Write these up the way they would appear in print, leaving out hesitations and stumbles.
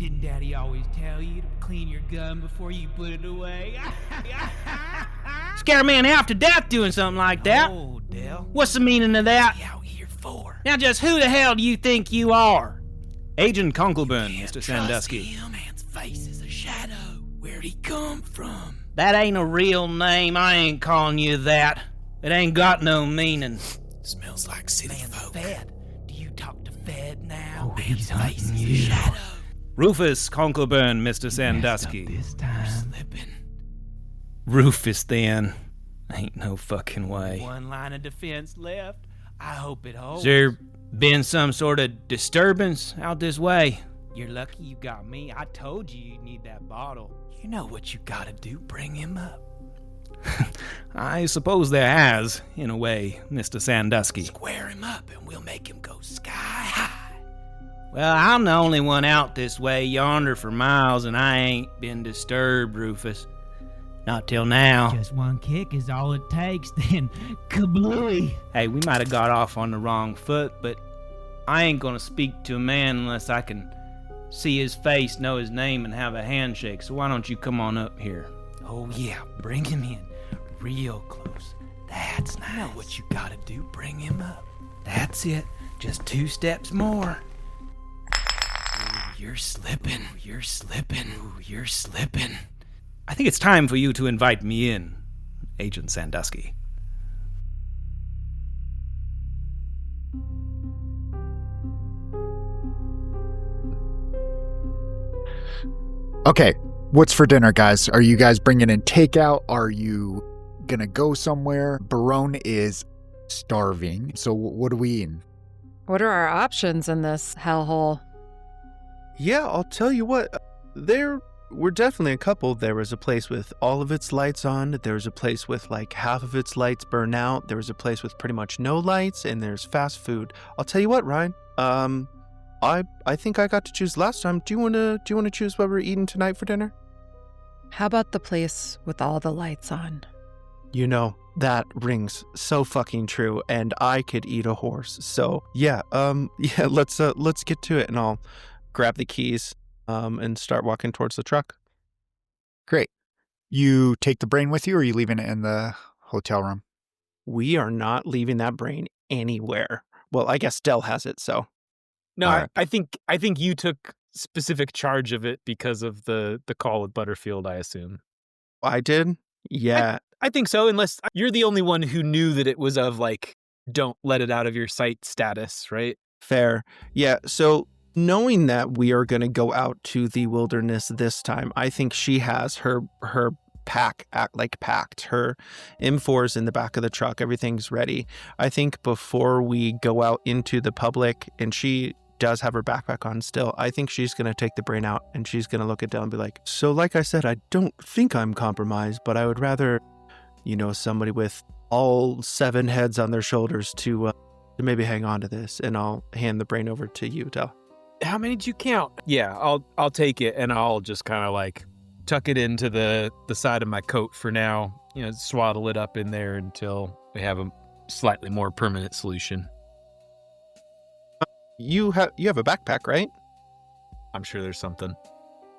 Didn't Daddy always tell you to clean your gun before you put it away? Scare a man half to death doing something like that. Oh, Dell. What's the meaning of that? What are you out here for? Now just who the hell do you think you are? Agent Conklburn, Mr. Sandusky. Him, man's face is a shadow. Where'd he come from? That ain't a real name. I ain't calling you that. It ain't got no meaning. Smells like city folk. Fed. Do you talk to Fed now? Oh, he's Man's face hunting is a you. shadow. Rufus Conklburn, Mr. Sandusky. This time. Slipping. Rufus, then. Ain't no fucking way. One line of defense left. I hope it holds. Has there been some sort of disturbance out this way? You're lucky you got me. I told you you'd need that bottle. You know what you gotta do. Bring him up. I suppose there has, in a way, Mr. Sandusky. Square him up and we'll make him go sky high. Well, I'm the only one out this way yonder for miles, and I ain't been disturbed, Rufus. Not till now. Just one kick is all it takes, then kablooey. Hey, we might have got off on the wrong foot, but I ain't gonna speak to a man unless I can see his face, know his name, and have a handshake. So why don't you come on up here? Oh yeah, bring him in. Real close. That's nice. I know what you gotta do. Bring him up. That's it. Just 2 steps more. Ooh, you're slipping. You're slipping. Ooh, you're slipping. I think it's time for you to invite me in, Agent Sandusky. Okay, what's for dinner, guys? Are you guys bringing in takeout? Are you gonna go somewhere? Barone is starving, so what are we eating? What are our options in this hellhole? Yeah, I'll tell you what. There were definitely a couple. There was a place with all of its lights on. There was a place with like half of its lights burn out. There was a place with pretty much no lights, and there's fast food. I'll tell you what, Ryan. I think I got to choose last time. Do you wanna choose what we're eating tonight for dinner? How about the place with all the lights on? You know, that rings so fucking true, and I could eat a horse. So yeah, let's get to it, and I'll grab the keys, and start walking towards the truck. Great. You take the brain with you, or are you leaving it in the hotel room? We are not leaving that brain anywhere. Well, I guess Dell has it, so. No, All right. I think you took specific charge of it because of the call with Butterfield, I assume. I did? Yeah. I think so, unless you're the only one who knew that it was of, like, don't let it out of your sight status, right? Fair. Yeah, so knowing that we are going to go out to the wilderness this time, I think she has her packed. Her M4's in the back of the truck. Everything's ready. I think before we go out into the public, and she does have her backpack on still, I think she's going to take the brain out, and she's going to look at Dell and be like, so like I said, I don't think I'm compromised, but I would rather, somebody with all 7 heads on their shoulders to maybe hang on to this, and I'll hand the brain over to you, Dell. How many did you count? Yeah, I'll take it, and I'll just kind of like tuck it into the side of my coat for now. Swaddle it up in there until we have a slightly more permanent solution. You have a backpack, right? I'm sure there's something.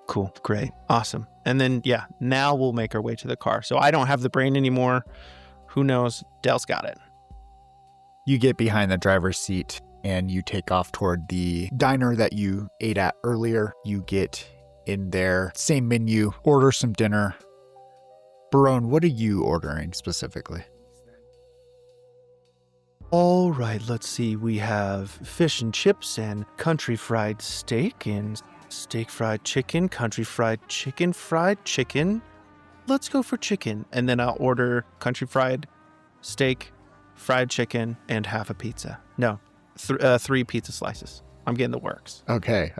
Cool, great, awesome. And then now we'll make our way to the car. So I don't have the brain anymore. Who knows? Dell's got it. You get behind the driver's seat and you take off toward the diner that you ate at earlier. You get in there, same menu, order some dinner. Barone, what are you ordering specifically? All right, let's see. We have fish and chips and country fried steak and steak fried chicken, country fried chicken. Let's go for chicken. And then I'll order country fried steak, fried chicken, and half a pizza. No, 3 pizza slices. I'm getting the works. Okay.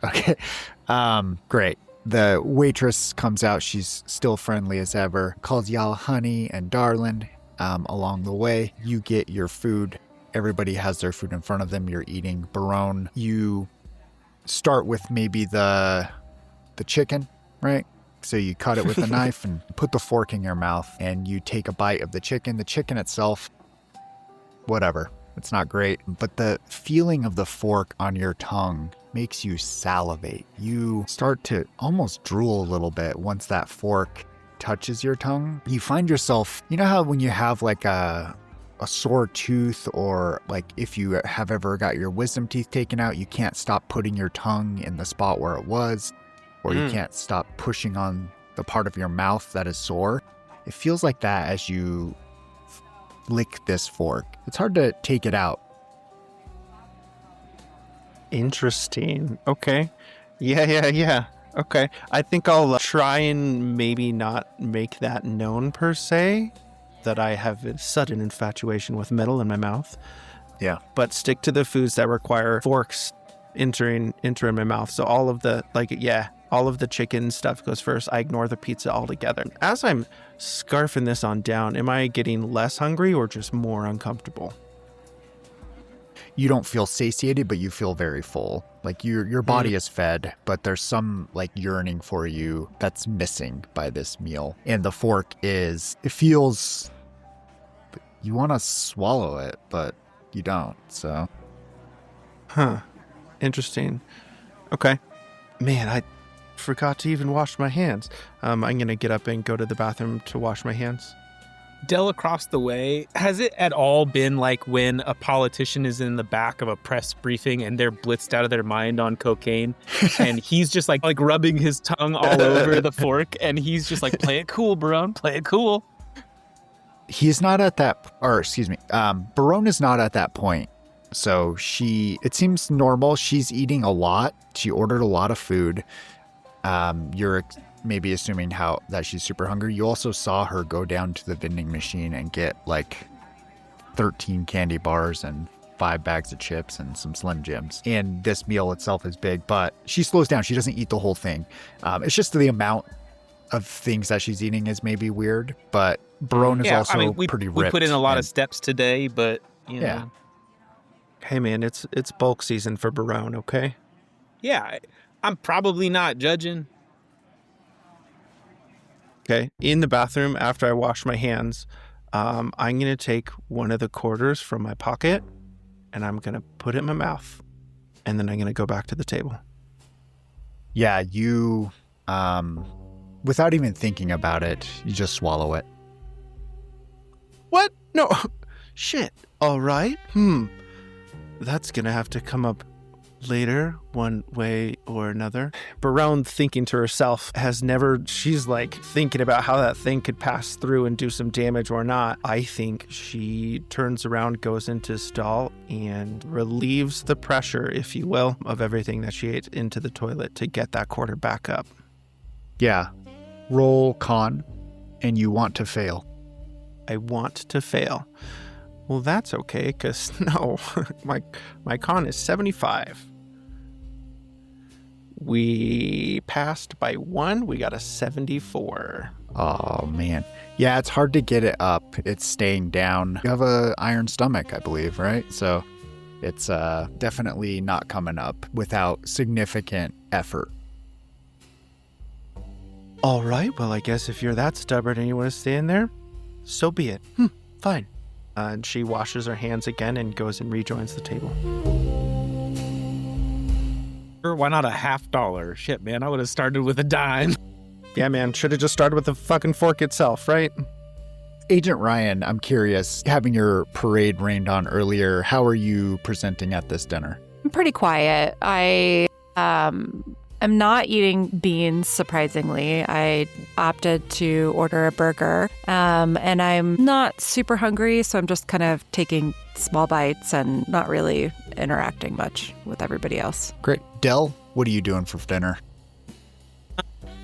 Great. The waitress comes out. She's still friendly as ever. Calls y'all honey and darling along the way. You get your food. Everybody has their food in front of them. You're eating. Barone, you start with maybe the chicken, right? So you cut it with a knife and put the fork in your mouth, and you take a bite of the chicken. The chicken itself, whatever. It's not great, but the feeling of the fork on your tongue makes you salivate. You start to almost drool a little bit once that fork touches your tongue. You find yourself, you know how when you have like a sore tooth, or like if you have ever got your wisdom teeth taken out, you can't stop putting your tongue in the spot where it was, or you can't stop pushing on the part of your mouth that is sore. It feels like that as you lick this fork. It's hard to take it out. Interesting. Okay. Yeah. Okay. I think I'll try and maybe not make that known per se, that I have a sudden infatuation with metal in my mouth. Yeah. But stick to the foods that require forks entering my mouth. So all of the, all of the chicken stuff goes first. I ignore the pizza altogether. As I'm scarfing this on down, am I getting less hungry or just more uncomfortable? You don't feel satiated, but you feel very full. Like your body is fed, but there's some like yearning for you that's missing by this meal. And the fork it feels, you want to swallow it, but you don't, so. Huh. Interesting. Okay. Man, I forgot to even wash my hands. I'm going to get up and go to the bathroom to wash my hands. Dell, across the way, has it at all been like when a politician is in the back of a press briefing and they're blitzed out of their mind on cocaine and he's just like rubbing his tongue all over the fork and he's just like, play it cool, Barone, play it cool. He's not at that, Barone is not at that point. So it seems normal. She's eating a lot. She ordered a lot of food. You're maybe assuming that she's super hungry. You also saw her go down to the vending machine and get like 13 candy bars and 5 bags of chips and some Slim Jims. And this meal itself is big, but she slows down. She doesn't eat the whole thing. It's just the amount of things that she's eating is maybe weird, but Barone is also pretty ripped. We put in a lot of steps today, but you know. Yeah. Hey man, it's bulk season for Barone, okay? Yeah, I'm probably not judging. Okay, in the bathroom after I wash my hands, I'm going to take one of the quarters from my pocket and I'm going to put it in my mouth. And then I'm going to go back to the table. Yeah, you, without even thinking about it, you just swallow it. What? No. Shit. All right. That's going to have to come up later, one way or another. Barone, thinking to herself, she's like thinking about how that thing could pass through and do some damage or not. I think she turns around, goes into stall, and relieves the pressure, if you will, of everything that she ate into the toilet to get that quarter back up. Yeah. Roll con, and you want to fail. I want to fail. Well, that's okay, because no, my con is 75. We passed by 1. We got a 74. Oh, man. Yeah, it's hard to get it up. It's staying down. You have an iron stomach, I believe, right? So it's definitely not coming up without significant effort. All right. Well, I guess if you're that stubborn and you want to stay in there, so be it. Fine. And she washes her hands again and goes and rejoins the table. Why not $50? Shit, man, I would have started with a dime. Yeah, man, should have just started with the fucking fork itself, right? Agent Ryan, I'm curious, having your parade rained on earlier, how are you presenting at this dinner? I'm pretty quiet. I am not eating beans, surprisingly. I opted to order a burger, and I'm not super hungry, so I'm just kind of taking small bites and not really interacting much with everybody else. Great. Dell, what are you doing for dinner?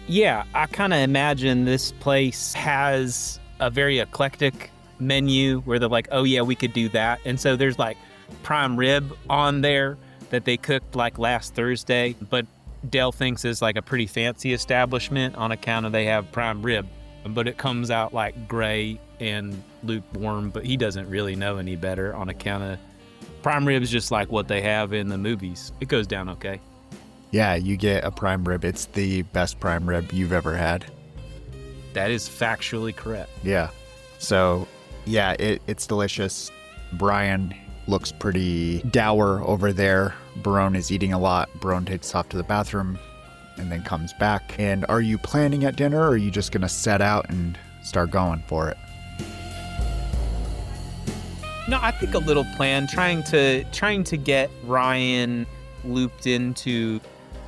Yeah, I kind of imagine this place has a very eclectic menu where they're like, oh yeah, we could do that. And so there's like prime rib on there that they cooked like last Thursday, but Dell thinks is like a pretty fancy establishment on account of they have prime rib, but it comes out like gray and lukewarm, but he doesn't really know any better on account of prime rib is just like what they have in the movies. It goes down okay. Yeah, you get a prime rib. It's the best prime rib you've ever had. That is factually correct. Yeah. So, yeah, it's delicious. Brian, looks pretty dour over there. Barone is eating a lot. Barone takes off to the bathroom and then comes back. And are you planning at dinner, or are you just going to set out and start going for it? No, I think a little plan, trying to get Ryan looped into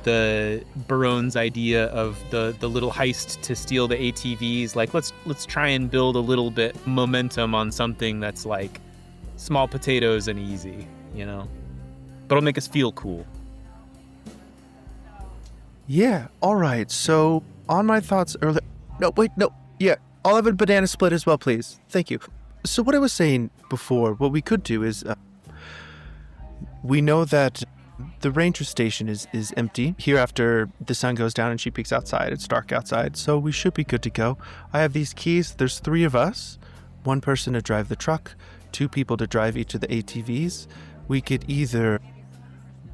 the Barone's idea of the little heist to steal the ATVs. Like, let's try and build a little bit momentum on something that's like small potatoes and easy, you know? But it'll make us feel cool. Yeah, all right. So, on my thoughts earlier... No, wait, no. Yeah, I'll have a banana split as well, please. Thank you. So what I was saying before, what we could do is... we know that the ranger station is empty. Here after the sun goes down and she peeks outside, it's dark outside, so we should be good to go. I have these keys. There's 3 of us. 1 person to drive the truck, 2 people to drive each of the ATVs. We could either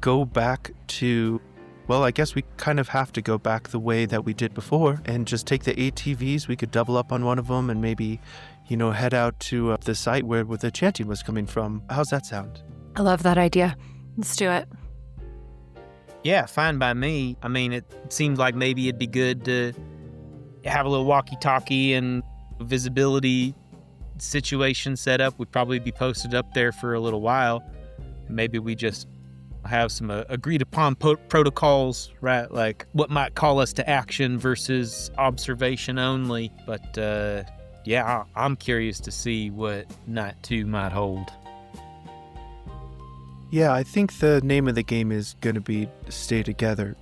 go back to... Well, I guess we kind of have to go back the way that we did before and just take the ATVs. We could double up on one of them and maybe, head out to the site where the chanting was coming from. How's that sound? I love that idea. Let's do it. Yeah, fine by me. I mean, it seems like maybe it'd be good to have a little walkie-talkie and visibility situation set up. We'd probably be posted up there for a little while. Maybe we just have some agreed upon protocols, right? Like what might call us to action versus observation only. But yeah, I'm curious to see what Night 2 might hold. Yeah, I think the name of the game is going to be Stay Together.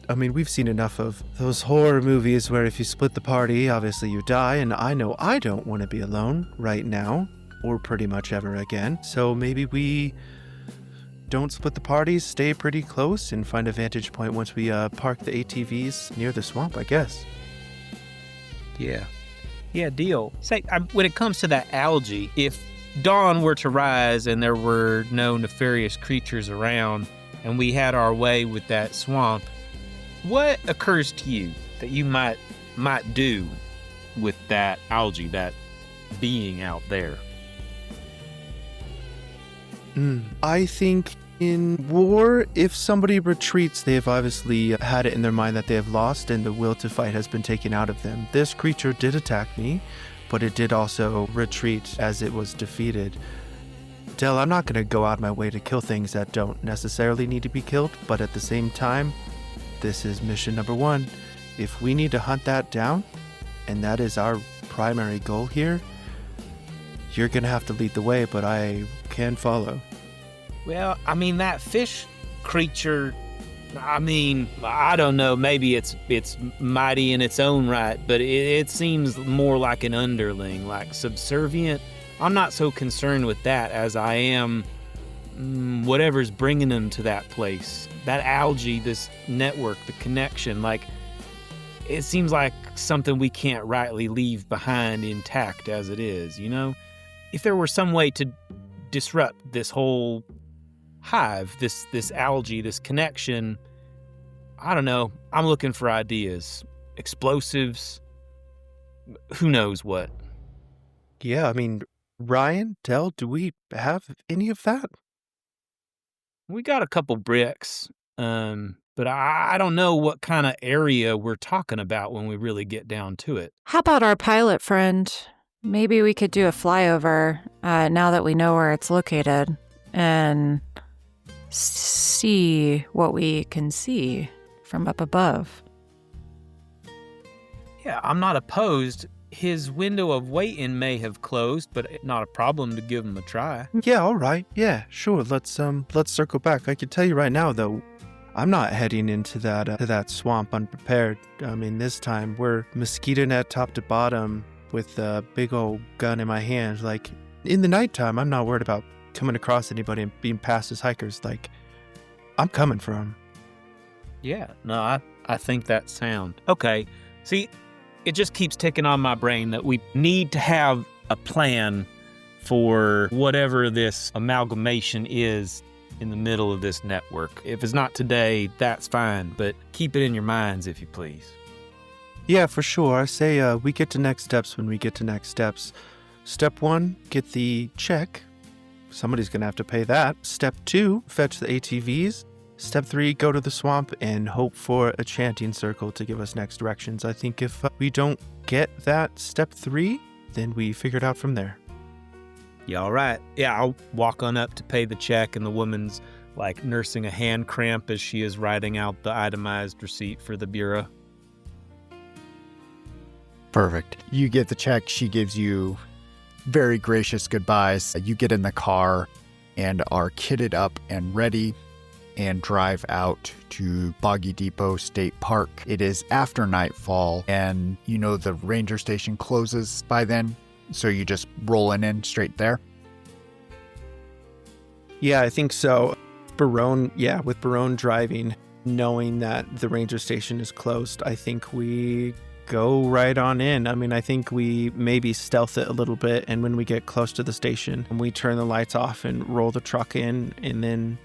I mean, we've seen enough of those horror movies where if you split the party, obviously you die, and I know I don't want to be alone right now, or pretty much ever again. So maybe we don't split the parties, stay pretty close, and find a vantage point once we park the ATVs near the swamp, I guess. Yeah, deal. Say, when it comes to that algae, if dawn were to rise and there were no nefarious creatures around and we had our way with that swamp, what occurs to you that you might do with that algae, that being out there? I think in war, if somebody retreats, they have obviously had it in their mind that they have lost and the will to fight has been taken out of them. This creature did attack me, but it did also retreat as it was defeated. Del, I'm not going to go out my way to kill things that don't necessarily need to be killed, but at the same time, this is mission number 1. If we need to hunt that down, and that is our primary goal here, you're going to have to lead the way, but I can follow. Well, I mean, that fish creature, I mean, I don't know, maybe it's mighty in its own right, but it seems more like an underling, like subservient. I'm not so concerned with that as I am whatever's bringing them to that place. That algae, this network, the connection, like, it seems like something we can't rightly leave behind intact as it is, you know? If there were some way to disrupt this whole hive, this algae, this connection, I don't know. I'm looking for ideas. Explosives. Who knows what? Yeah, I mean, Ryan, Del, do we have any of that? We got a couple bricks, but I don't know what kind of area we're talking about when we really get down to it. How about our pilot friend? Maybe we could do a flyover now that we know where it's located and see what we can see from up above. Yeah, I'm not opposed. His window of waiting may have closed, but not a problem to give him a try. Yeah, all right. Yeah, sure. Let's circle back. I can tell you right now, though, I'm not heading into that swamp unprepared. I mean, this time we're mosquito net top to bottom with a big old gun in my hand. Like, in the nighttime, I'm not worried about coming across anybody and being passed as hikers. Like, I'm coming for them. Yeah, no, I think that's sound. Okay, see, it just keeps ticking on my brain that we need to have a plan for whatever this amalgamation is in the middle of this network. If it's not today, that's fine, but keep it in your minds, if you please. Yeah, for sure. I say we get to next steps when we get to next steps. Step 1, get the check somebody's going to have to pay that. Step 2, fetch the ATVs. Step 3, go to the swamp and hope for a chanting circle to give us next directions. I think if we don't get that step 3, then we figure it out from there. Yeah, all right. Yeah, I'll walk on up to pay the check, and the woman's like nursing a hand cramp as she is writing out the itemized receipt for the bureau. Perfect. You get the check. She gives you very gracious goodbyes. You get in the car and are kitted up and ready and drive out to Boggy Depot State Park. It is after nightfall, and you know the ranger station closes by then, so you just rolling in straight there. Yeah, I think so. With Barone driving, knowing that the ranger station is closed, I think we go right on in. I mean, I think we maybe stealth it a little bit, and when we get close to the station, we turn the lights off and roll the truck in, and then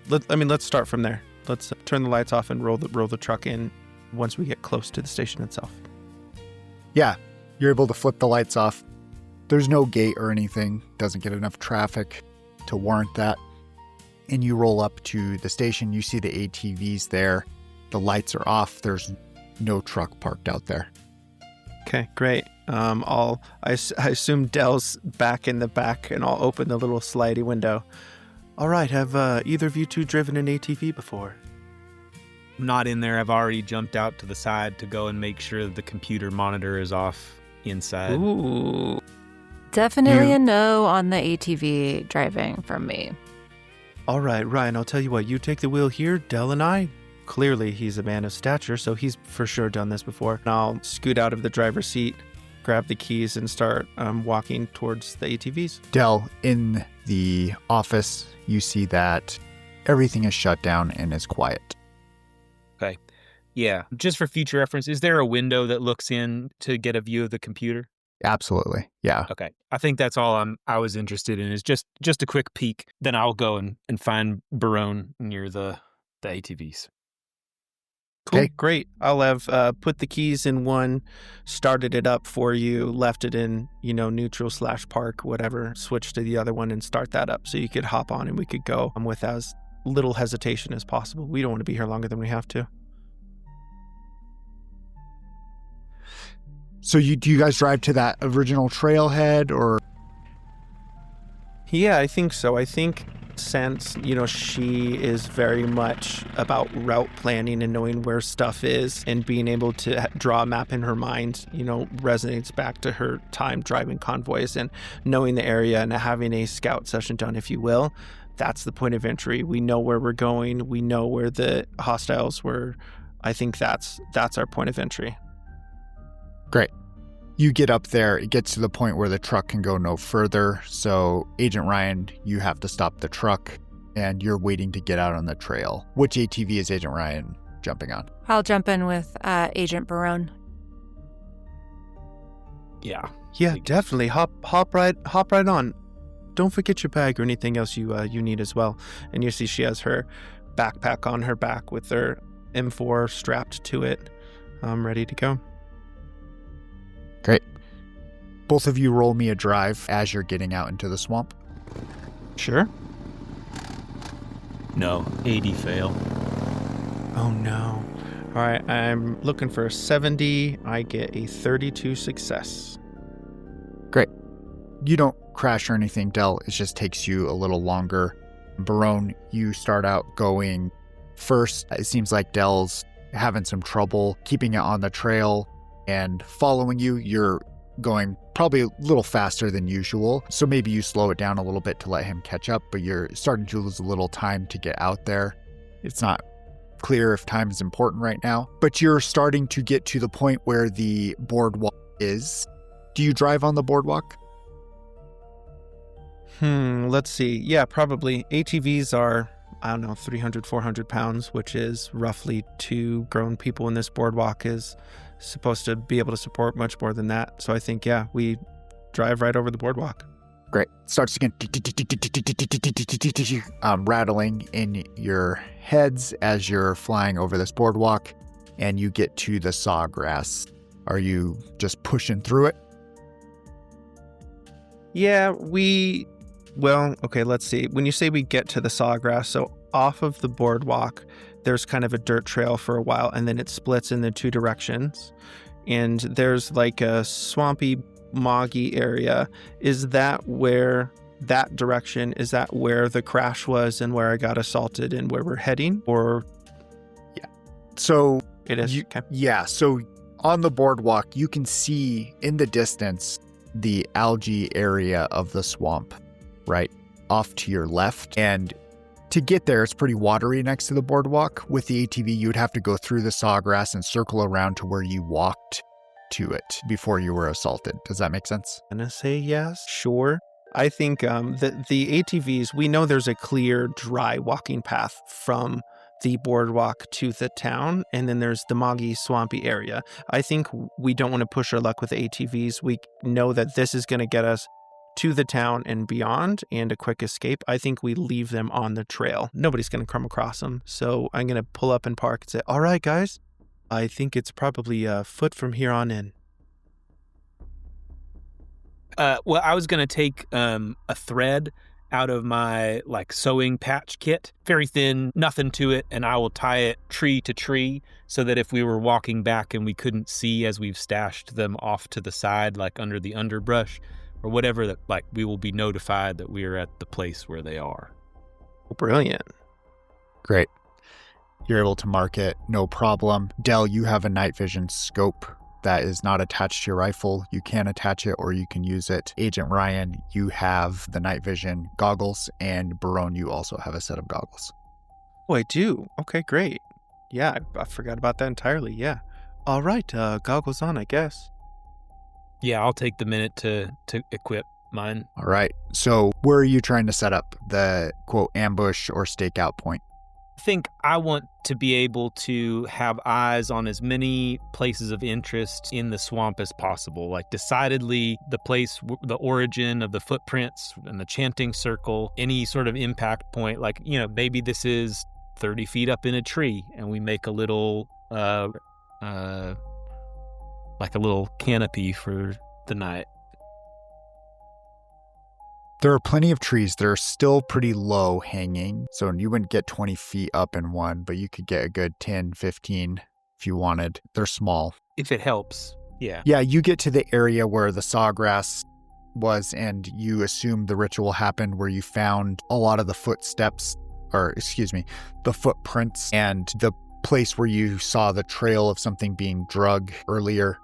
let's start from there. Let's turn the lights off and roll the truck in once we get close to the station itself. Yeah, you're able to flip the lights off. There's no gate or anything. Doesn't get enough traffic to warrant that. And you roll up to the station. You see the ATVs there. The lights are off. There's no truck parked out there. Okay, great. I assume Dell's back in the back, and I'll open the little slidey window. All right, have either of you two driven an ATV before? I'm not in there. I've already jumped out to the side to go and make sure that the computer monitor is off inside. Ooh. Definitely a no on the ATV driving from me. All right, Ryan, I'll tell you what. You take the wheel here, Dell and I. Clearly, he's a man of stature, so he's for sure done this before. And I'll scoot out of the driver's seat, grab the keys, and start walking towards the ATVs. Dell, in the office, you see that everything is shut down and is quiet. Okay. Yeah. Just for future reference, is there a window that looks in to get a view of the computer? Absolutely. Yeah. Okay. I think that's all I was interested in, is just a quick peek. Then I'll go and find Barone near the ATVs. Cool. Okay. Great. I'll have put the keys in one, started it up for you, left it in, neutral/park, whatever, switch to the other one and start that up so you could hop on and we could go with as little hesitation as possible. We don't want to be here longer than we have to. So do you guys drive to that original trailhead or? Yeah, I think so. I think since, she is very much about route planning and knowing where stuff is and being able to draw a map in her mind, resonates back to her time driving convoys and knowing the area and having a scout session done, if you will. That's the point of entry. We know where we're going. We know where the hostiles were. I think that's our point of entry. Great. You get up there, it gets to the point where the truck can go no further. So, Agent Ryan, you have to stop the truck and you're waiting to get out on the trail. Which ATV is Agent Ryan jumping on? I'll jump in with Agent Barone. Yeah. Yeah, definitely. Hop right on. Don't forget your bag or anything else you need as well. And you see she has her backpack on her back with her M4 strapped to it, ready to go. Great. Both of you roll me a drive as you're getting out into the swamp. Sure. No, 80 fail. Oh no. All right, I'm looking for a 70. I get a 32 success. Great. You don't crash or anything, Dell. It just takes you a little longer. Barone, you start out going first. It seems like Dell's having some trouble keeping it on the trail and following you. You're going probably a little faster than usual, so maybe you slow it down a little bit to let him catch up, but you're starting to lose a little time to get out there. It's not clear if time is important right now, but you're starting to get to the point where the boardwalk is. Do you drive on the boardwalk? Let's see. Yeah, probably. ATVs are, 300, 400 pounds, which is roughly 2 grown people in this boardwalk is supposed to be able to support much more than that. So I think, yeah, we drive right over the boardwalk. Great. Starts again, rattling in your heads as you're flying over this boardwalk, and you get to the sawgrass. Are you just pushing through it? Yeah, we Well, okay, let's see. When you say we get to the sawgrass, so off of the boardwalk, there's kind of a dirt trail for a while, and then it splits in the two directions. And there's like a swampy, moggy area. Is that where that direction, is that where the crash was and where I got assaulted and where we're heading? Or So it is? Okay. yeah, so on the boardwalk, you can see in the distance the algae area of the swamp, right off to your left. And to get there, it's pretty watery next to the boardwalk. With the ATV, you'd have to go through the sawgrass and circle around to where you walked to it before you were assaulted. Does that make sense? I'm going to say yes. Sure. I think the ATVs, we know there's a clear, dry walking path from the boardwalk to the town, and then there's the moggy, swampy area. I think we don't want to push our luck with ATVs. We know that this is going to get us to the town and beyond and a quick escape. I think we leave them on the trail. Nobody's going to come across them. So I'm going to pull up and park and say, all right, guys, I think it's probably a foot from here on in. Well, I was going to take a thread out of my like sewing patch kit, very thin, nothing to it, and I will tie it tree to tree so that if we were walking back and we couldn't see as we've stashed them off to the side, like under the underbrush or whatever, that like we will be notified that we are at the place where they are. Brilliant. Great. You're able to mark it, no problem. Del, you have a night vision scope that is not attached to your rifle. You can attach it or you can use it. Agent Ryan, you have the night vision goggles, and Barone, you also have a set of goggles. Oh, I do. Okay, great. Yeah, I forgot about that entirely. Yeah. All right, goggles on, I guess. Yeah, I'll take the minute to equip mine. All right. So where are you trying to set up the, quote, ambush or stakeout point? I think I want to be able to have eyes on as many places of interest in the swamp as possible. Like decidedly the place, the origin of the footprints and the chanting circle, any sort of impact point. Like, you know, maybe this is 30 feet up in a tree and we make a little, like a little canopy for the night. There are plenty of trees that are still pretty low hanging, so you wouldn't get 20 feet up in one, but you could get a good 10, 15 if you wanted. They're small. If it helps, yeah. Yeah, you get to the area where the sawgrass was, and you assume the ritual happened where you found a lot of the footsteps, the footprints, and the place where you saw the trail of something being drug earlier.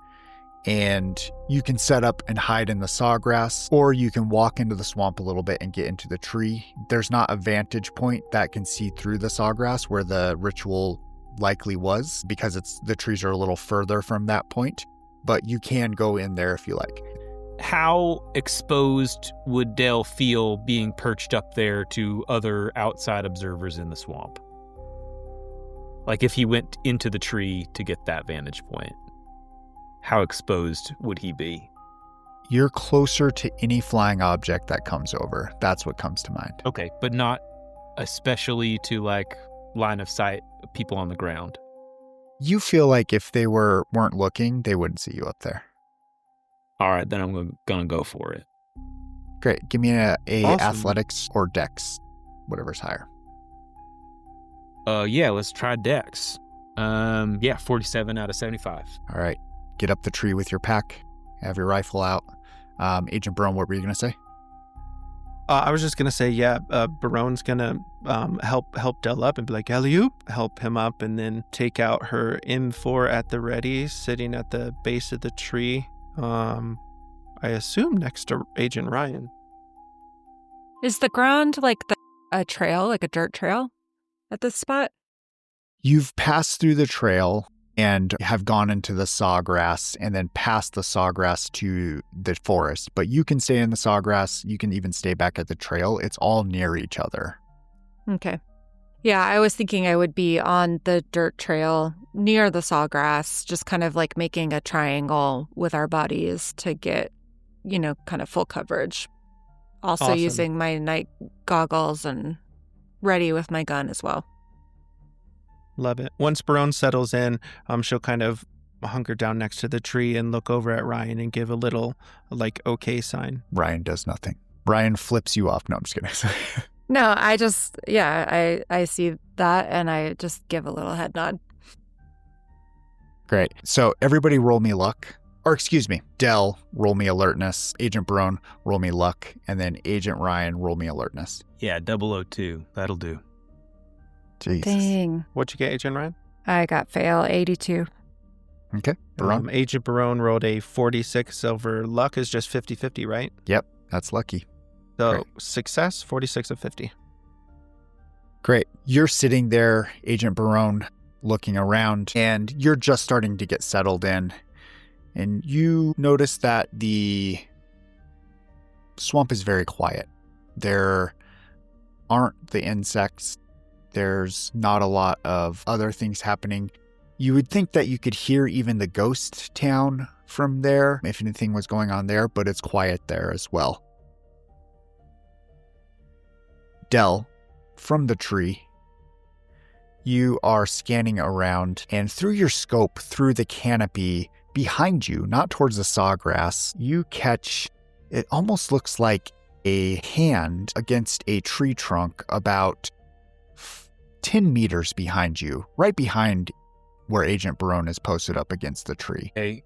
And you can set up and hide in the sawgrass, or you can walk into the swamp a little bit and get into the tree. There's not a vantage point that can see through the sawgrass where the ritual likely was, because the trees are a little further from that point, but you can go in there if you like. How exposed would Dale feel being perched up there to other outside observers in the swamp? Like if he went into the tree to get that vantage point. How exposed would he be? You're closer to any flying object that comes over. That's what comes to mind. Okay, but not especially to like line of sight people on the ground. You feel like if they weren't looking, they wouldn't see you up there. All right, then I'm gonna go for it. Great. Give me a Awesome. athletics or dex, whatever's higher. Yeah, let's try Dex. 47 out of 75. All right. Get up the tree with your pack. Have your rifle out. Agent Barone, what were you going to say? I was just going to say, yeah, Barone's going to help Del up and be like, alley-oop, help him up, and then take out her M4 at the ready, sitting at the base of the tree. I assume next to Agent Ryan. Is the ground like a trail, like a dirt trail at this spot? You've passed through the trail and have gone into the sawgrass and then past the sawgrass to the forest. But you can stay in the sawgrass. You can even stay back at the trail. It's all near each other. Okay. Yeah, I was thinking I would be on the dirt trail near the sawgrass, just kind of like making a triangle with our bodies to get, kind of full coverage. Also Awesome. using my night goggles and ready with my gun as well. Love it. Once Barone settles in, she'll kind of hunker down next to the tree and look over at Ryan and give a little, okay sign. Ryan does nothing. Brian flips you off. No, I'm just kidding. No, I see that and I just give a little head nod. Great. So everybody roll me luck. Or excuse me, Dell, roll me alertness. Agent Barone, roll me luck. And then Agent Ryan, roll me alertness. Yeah, 002. That'll do. Jesus. Dang. What'd you get, Agent Ryan? I got fail 82. Okay. Barone? Agent Barone rolled a 46 over luck is just 50-50, right? Yep, that's lucky. So Great. success, 46 of 50. Great. You're sitting there, Agent Barone, looking around, and you're just starting to get settled in. And you notice that the swamp is very quiet. There aren't the insects. There's not a lot of other things happening. You would think that you could hear even the ghost town from there, if anything was going on there, but it's quiet there as well. Dell, from the tree, you are scanning around, and through your scope, through the canopy behind you, not towards the sawgrass, you catch, it almost looks like a hand against a tree trunk about 10 meters behind you, right behind where Agent Barone is posted up against the tree. Okay.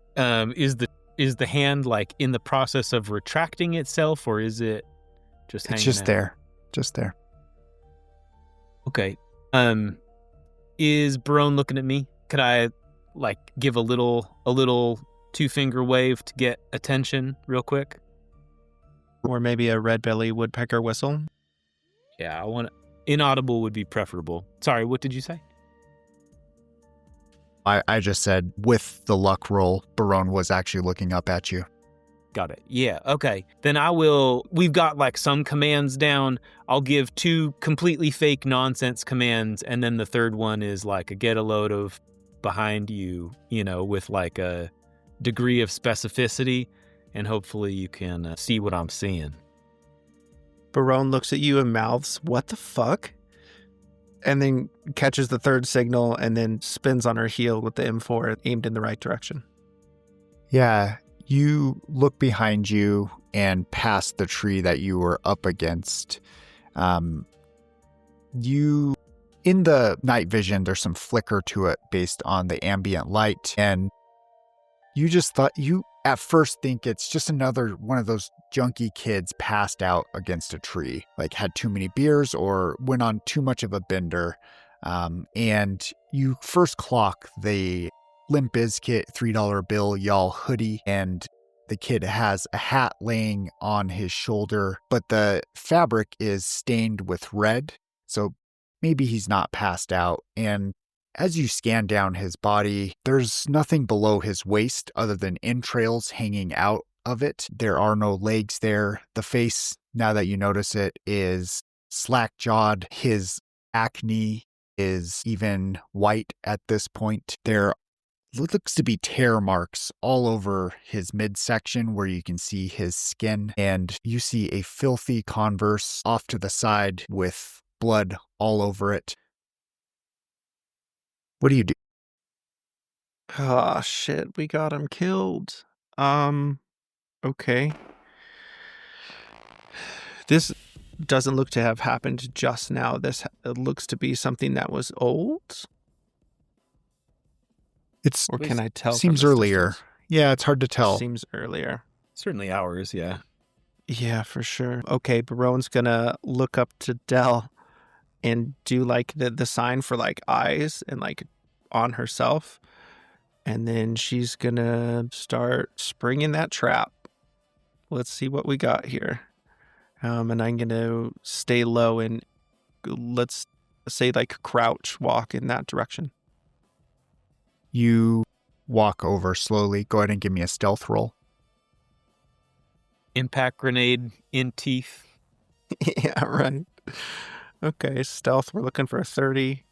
Is the hand like in the process of retracting itself, or is it just hanging It's just out? there. Just there. Okay. Is Barone looking at me? Could I like give a little two-finger wave to get attention real quick? Or maybe a red belly woodpecker whistle. Yeah, inaudible would be preferable. Sorry, what did you say? I just said with the luck roll, Barone was actually looking up at you. Got it. Yeah, okay. Then we've got like some commands down. I'll give 2 completely fake nonsense commands, and then the third one is like a get a load of behind you, with like a degree of specificity, and hopefully you can see what I'm seeing. Barone looks at you and mouths, "What the fuck?" And then catches the third signal and then spins on her heel with the M4 aimed in the right direction. Yeah, you look behind you and past the tree that you were up against. You, in the night vision, there's some flicker to it based on the ambient light. And you just thought, you at first think it's just another one of those junky kids passed out against a tree, like had too many beers or went on too much of a bender. And you first clock the Limp Bizkit $3 bill y'all hoodie, and the kid has a hat laying on his shoulder, but the fabric is stained with red, so maybe he's not passed out. And as you scan down his body, there's nothing below his waist other than entrails hanging out of it. There are no legs there. The face, now that you notice it, is slack-jawed. His acne is even white at this point. There looks to be tear marks all over his midsection where you can see his skin, and you see a filthy Converse off to the side with blood all over it. What do you do? Oh, shit. We got him killed. Okay. This doesn't look to have happened just now. This looks to be something that was old. Or can I tell? Seems earlier. Yeah, it's hard to tell. Seems earlier. Certainly ours, yeah. Yeah, for sure. Okay, Barone's gonna look up to Dell and do like the sign for like eyes and like on herself. And then she's gonna start springing that trap. Let's see what we got here. And I'm gonna stay low and let's say like crouch walk in that direction. You walk over slowly. Go ahead and give me a stealth roll. Impact grenade in teeth. Yeah, right. Okay, stealth. We're looking for a 30.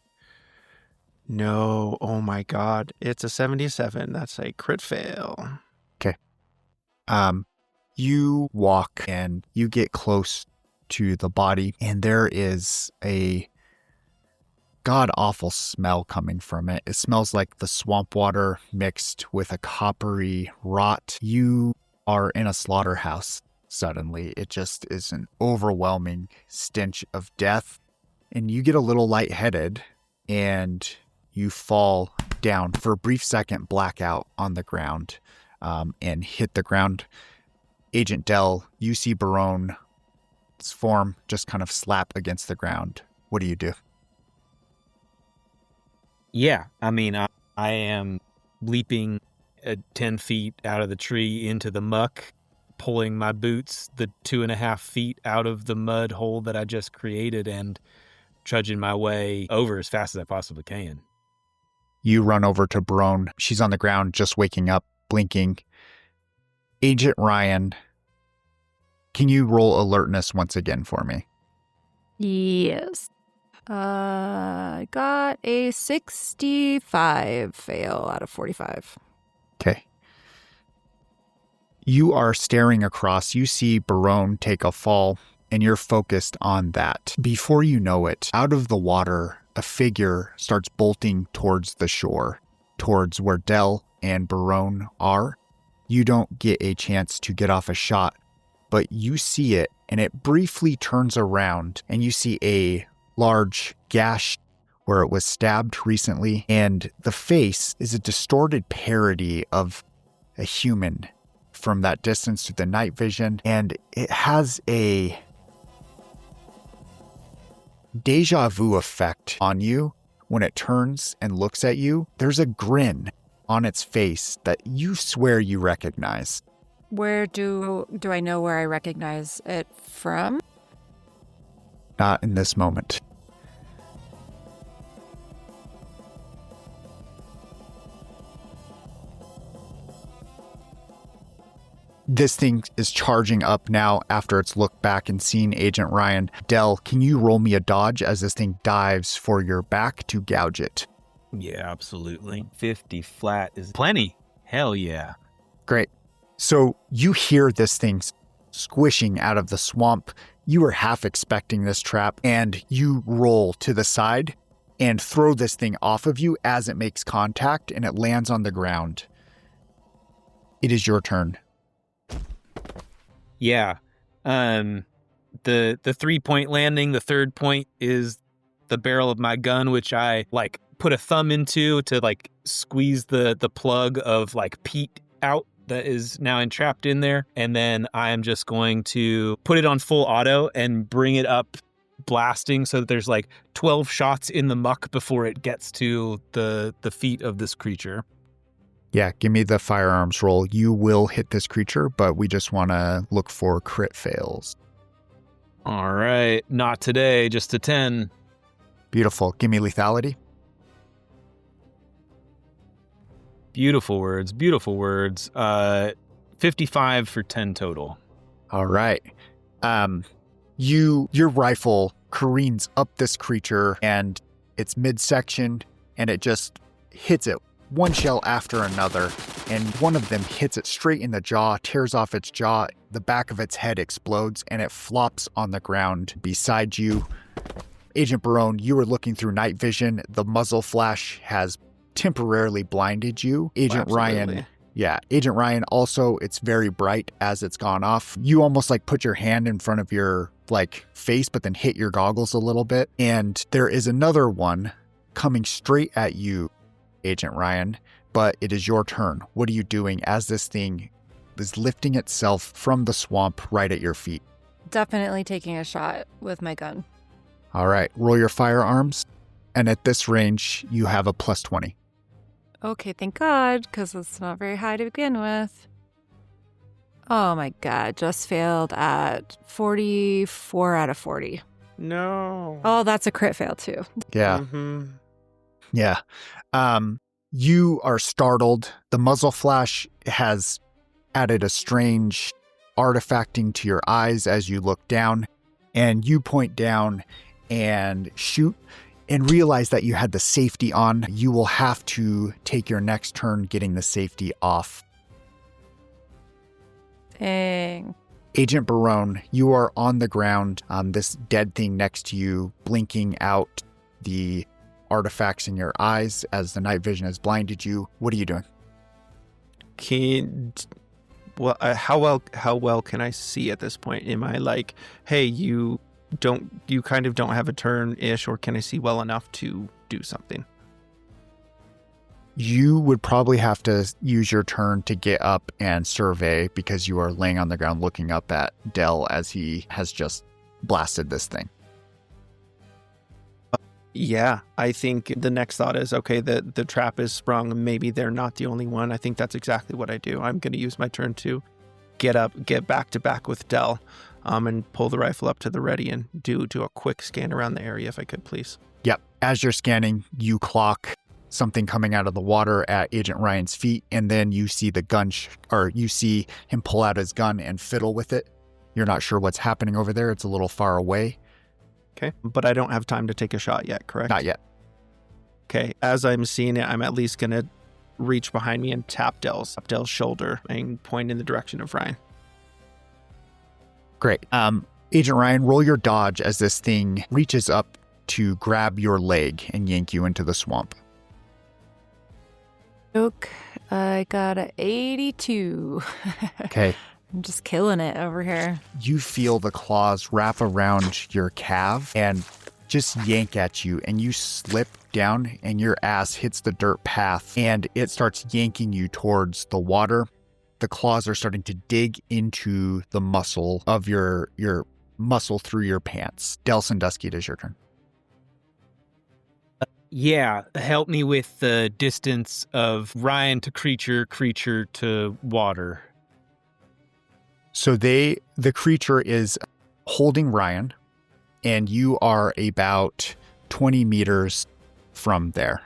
No, oh my god. It's a 77. That's a crit fail. Okay. You walk and you get close to the body, and there is a god-awful smell coming from it. It smells like the swamp water mixed with a coppery rot. You are in a slaughterhouse. suddenly. It just is an overwhelming stench of death. And you get a little lightheaded and you fall down for a brief second, blackout on the ground, and hit the ground. Agent Dell, you see Barone's form just kind of slap against the ground. What do you do? Yeah, I mean, I am leaping 10 feet out of the tree into the muck, pulling my boots the 2.5 feet out of the mud hole that I just created and trudging my way over as fast as I possibly can. You run over to Barone. She's on the ground, just waking up, blinking. Agent Ryan, can you roll alertness once again for me? Yes. I got a 65 fail out of 45. Okay. You are staring across. You see Barone take a fall, and you're focused on that. Before you know it, out of the water, a figure starts bolting towards the shore, towards where Dell and Barone are. You don't get a chance to get off a shot, but you see it, and it briefly turns around, and you see a large gash where it was stabbed recently, and the face is a distorted parody of a human from that distance through the night vision, and it has a deja vu effect on you when it turns and looks at you. There's a grin on its face that you swear you recognize. Where do I know where I recognize it from? Not in this moment. This thing is charging up now after it's looked back and seen Agent Ryan. Dell, can you roll me a dodge as this thing dives for your back to gouge it? Yeah, absolutely. 50 flat is plenty. Hell yeah. Great. So you hear this thing squishing out of the swamp. You were half expecting this trap, and you roll to the side and throw this thing off of you as it makes contact, and it lands on the ground. It is your turn. Yeah. The 3-point landing, the third point is the barrel of my gun, which I put a thumb into to squeeze the plug of peat out that is now entrapped in there. And then I am just going to put it on full auto and bring it up blasting so that there's 12 shots in the muck before it gets to the feet of this creature. Yeah, give me the firearms roll. You will hit this creature, but we just want to look for crit fails. All right. Not today, just a 10. Beautiful. Give me lethality. Beautiful words, beautiful words. 55 for 10 total. All right. Your rifle careens up this creature, and it's midsection, and it just hits it one shell after another, and one of them hits it straight in the jaw, tears off its jaw, the back of its head explodes, and it flops on the ground beside you. Agent Barone, you were looking through night vision. The muzzle flash has temporarily blinded you. Agent Ryan, also, it's very bright as it's gone off. You almost put your hand in front of your face, but then hit your goggles a little bit. And there is another one coming straight at you, Agent Ryan, but it is your turn. What are you doing as this thing is lifting itself from the swamp right at your feet? Definitely taking a shot with my gun. All right, roll your firearms. And at this range, you have a plus 20. Okay, thank God, because it's not very high to begin with. Oh my God, just failed at 44 out of 40. No. Oh, that's a crit fail too. Yeah. Mm-hmm. Yeah. You are startled. The muzzle flash has added a strange artifacting to your eyes as you look down, and you point down and shoot and realize that you had the safety on. You will have to take your next turn getting the safety off. Dang. Agent Barone, you are on the ground, this dead thing next to you, blinking out the artifacts in your eyes as the night vision has blinded you. What are you doing? Well, how well can I see at this point? Am I like, hey, you kind of don't have a turn-ish, or can I see well enough to do something? You would probably have to use your turn to get up and survey because you are laying on the ground looking up at Del as he has just blasted this thing. Yeah, I think the next thought is, okay, the trap is sprung. Maybe they're not the only one. I think that's exactly what I do. I'm going to use my turn to get up, get back to back with Del, and pull the rifle up to the ready and do a quick scan around the area if I could, please. Yep. As you're scanning, you clock something coming out of the water at Agent Ryan's feet, and then you see the gun, you see him pull out his gun and fiddle with it. You're not sure what's happening over there. It's a little far away. Okay, but I don't have time to take a shot yet, correct? Not yet. Okay, as I'm seeing it, I'm at least going to reach behind me and tap Del's shoulder and point in the direction of Ryan. Great. Agent Ryan, roll your dodge as this thing reaches up to grab your leg and yank you into the swamp. Joke. I got a 82. Okay. I'm just killing it over here. You feel the claws wrap around your calf and just yank at you, and you slip down and your ass hits the dirt path and it starts yanking you towards the water. The claws are starting to dig into the muscle of your muscle through your pants. Del Sandusky, it is your turn. Yeah, help me with the distance of Ryan to creature to water. So the creature is holding Ryan, and you are about 20 meters from there.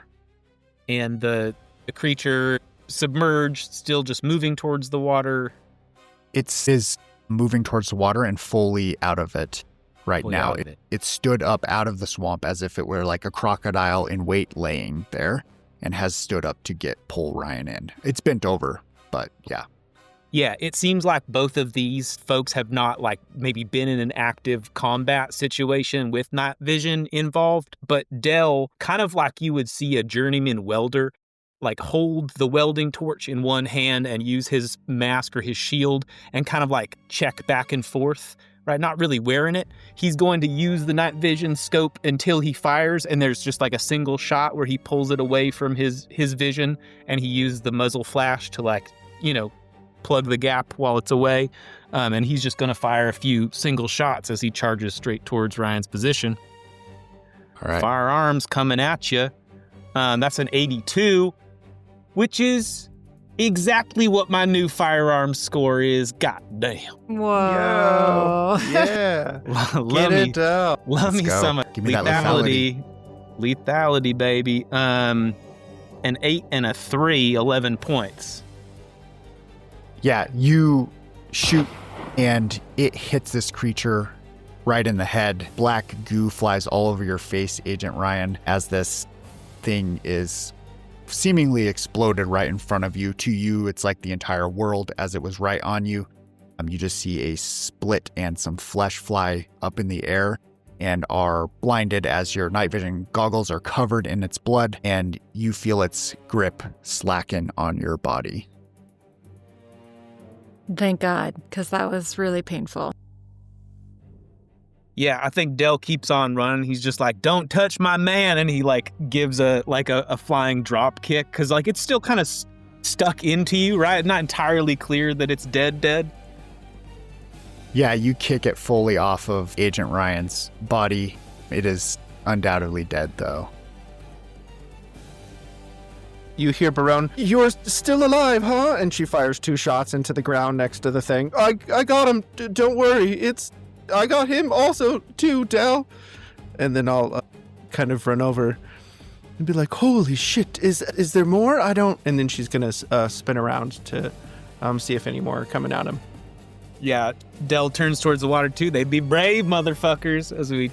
And the creature submerged, still just moving towards the water. It is moving towards the water and fully out of it right now. It stood up out of the swamp as if it were like a crocodile in wait laying there, and has stood up to pull Ryan in. It's bent over, but yeah. Yeah, it seems like both of these folks have not maybe been in an active combat situation with night vision involved, but Del, kind of like you would see a journeyman welder, hold the welding torch in one hand and use his mask or his shield and kind of check back and forth, right? Not really wearing it. He's going to use the night vision scope until he fires, and there's just a single shot where he pulls it away from his vision, and he uses the muzzle flash to plug the gap while it's away, and he's just going to fire a few single shots as he charges straight towards Ryan's position. All right. Firearms coming at you. That's an 82, which is exactly what my new firearms score is. God damn. Whoa. Yeah. Love me some Give me that lethality. Lethality, baby. An 8 and a 3, 11 points. Yeah, you shoot and it hits this creature right in the head. Black goo flies all over your face, Agent Ryan, as this thing is seemingly exploded right in front of you. To you, it's like the entire world as it was right on you. You just see a split and some flesh fly up in the air and are blinded as your night vision goggles are covered in its blood, and you feel its grip slacken on your body. Thank God, because that was really painful. Yeah, I think Del keeps on running. He's just don't touch my man. And he gives a flying drop kick because it's still kind of stuck into you, right? Not entirely clear that it's dead. Yeah, you kick it fully off of Agent Ryan's body. It is undoubtedly dead, though. You hear Barone, "You're still alive, huh?" And she fires 2 shots into the ground next to the thing. I got him. Don't worry. I got him also too, Del. And then I'll kind of run over and be like, "Holy shit! Is there more? I don't." And then she's gonna spin around to see if any more are coming at him. Yeah, Del turns towards the water too. They be brave, motherfuckers, as we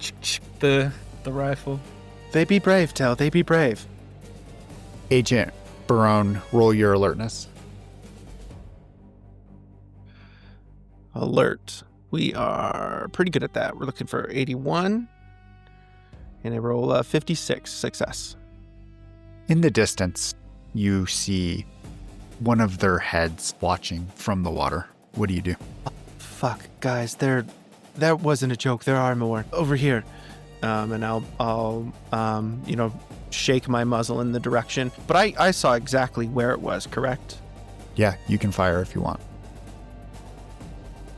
the rifle. They be brave, Del. They be brave. Agent Barone, roll your alertness. Alert. We are pretty good at that. We're looking for 81. And I roll 56. Success. In the distance, you see one of their heads watching from the water. What do you do? Fuck, guys, that wasn't a joke. There are more over here. And I'll shake my muzzle in the direction. But I saw exactly where it was, correct? Yeah, you can fire if you want.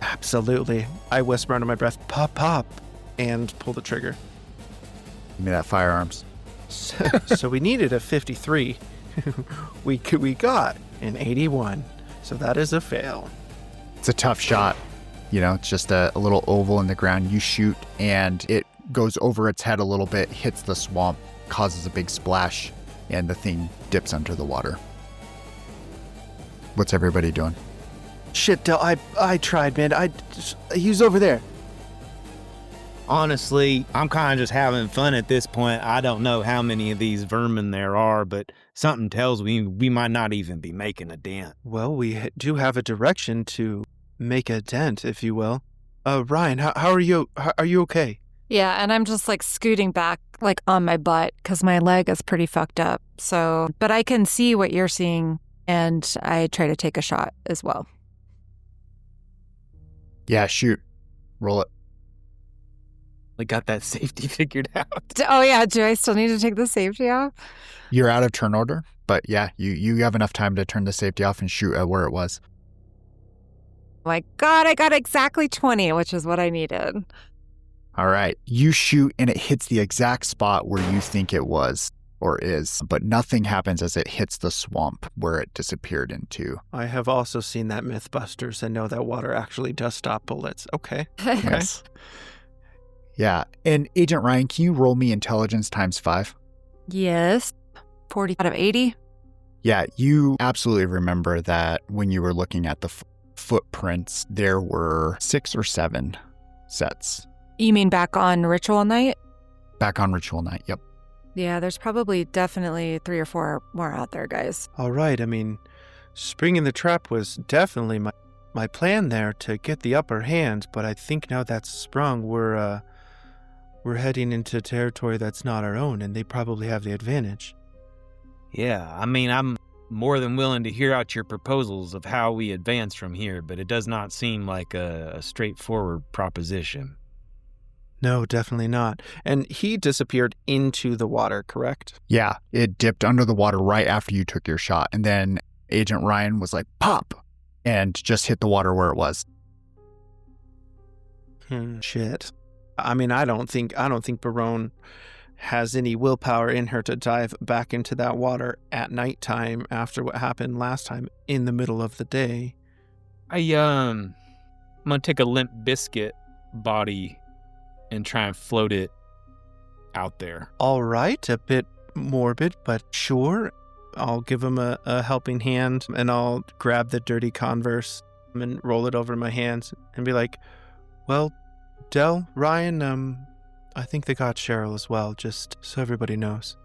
Absolutely. I whisper under my breath, pop, pop, and pull the trigger. Give me that firearms. So we needed a 53. we got an 81. So that is a fail. It's a tough shot. It's just a little oval in the ground. You shoot, and it goes over its head a little bit, hits the swamp, causes a big splash, and the thing dips under the water. What's everybody doing? Shit, Del, I tried, man. He was over there. Honestly, I'm kind of just having fun at this point. I don't know how many of these vermin there are, but something tells me we might not even be making a dent. Well, we do have a direction to make a dent, if you will. Ryan, how are you? Are you okay? Yeah, and I'm just scooting back on my butt because my leg is pretty fucked up. So, but I can see what you're seeing, and I try to take a shot as well. Yeah, shoot. Roll it. We got that safety figured out. Oh yeah, do I still need to take the safety off? You're out of turn order, but yeah, you have enough time to turn the safety off and shoot at where it was. My God, I got exactly 20, which is what I needed. All right. You shoot and it hits the exact spot where you think it was or is, but nothing happens as it hits the swamp where it disappeared into. I have also seen that Mythbusters and know that water actually does stop bullets. Okay. Yes. Yeah. And Agent Ryan, can you roll me intelligence times 5? Yes. 40 out of 80. Yeah, you absolutely remember that when you were looking at the footprints, there were 6 or 7 sets. You mean back on ritual night? Back on ritual night, yep. Yeah, there's probably definitely 3 or 4 more out there, guys. All right. I mean, springing the trap was definitely my plan there to get the upper hand, but I think now that's sprung, we're heading into territory that's not our own, and they probably have the advantage. Yeah, I mean, I'm more than willing to hear out your proposals of how we advance from here, but it does not seem like a straightforward proposition. No, definitely not. And he disappeared into the water, correct? Yeah, it dipped under the water right after you took your shot, and then Agent Ryan was like, pop, and just hit the water where it was. Shit. I mean, I don't think Barone has any willpower in her to dive back into that water at nighttime after what happened last time in the middle of the day. I'm gonna take a Limp Biscuit body and try and float it out there. All right, a bit morbid, but sure. I'll give him a helping hand, and I'll grab the dirty Converse and roll it over my hands and be like, well, Del, Ryan, I think they got Cheryl as well, just so everybody knows.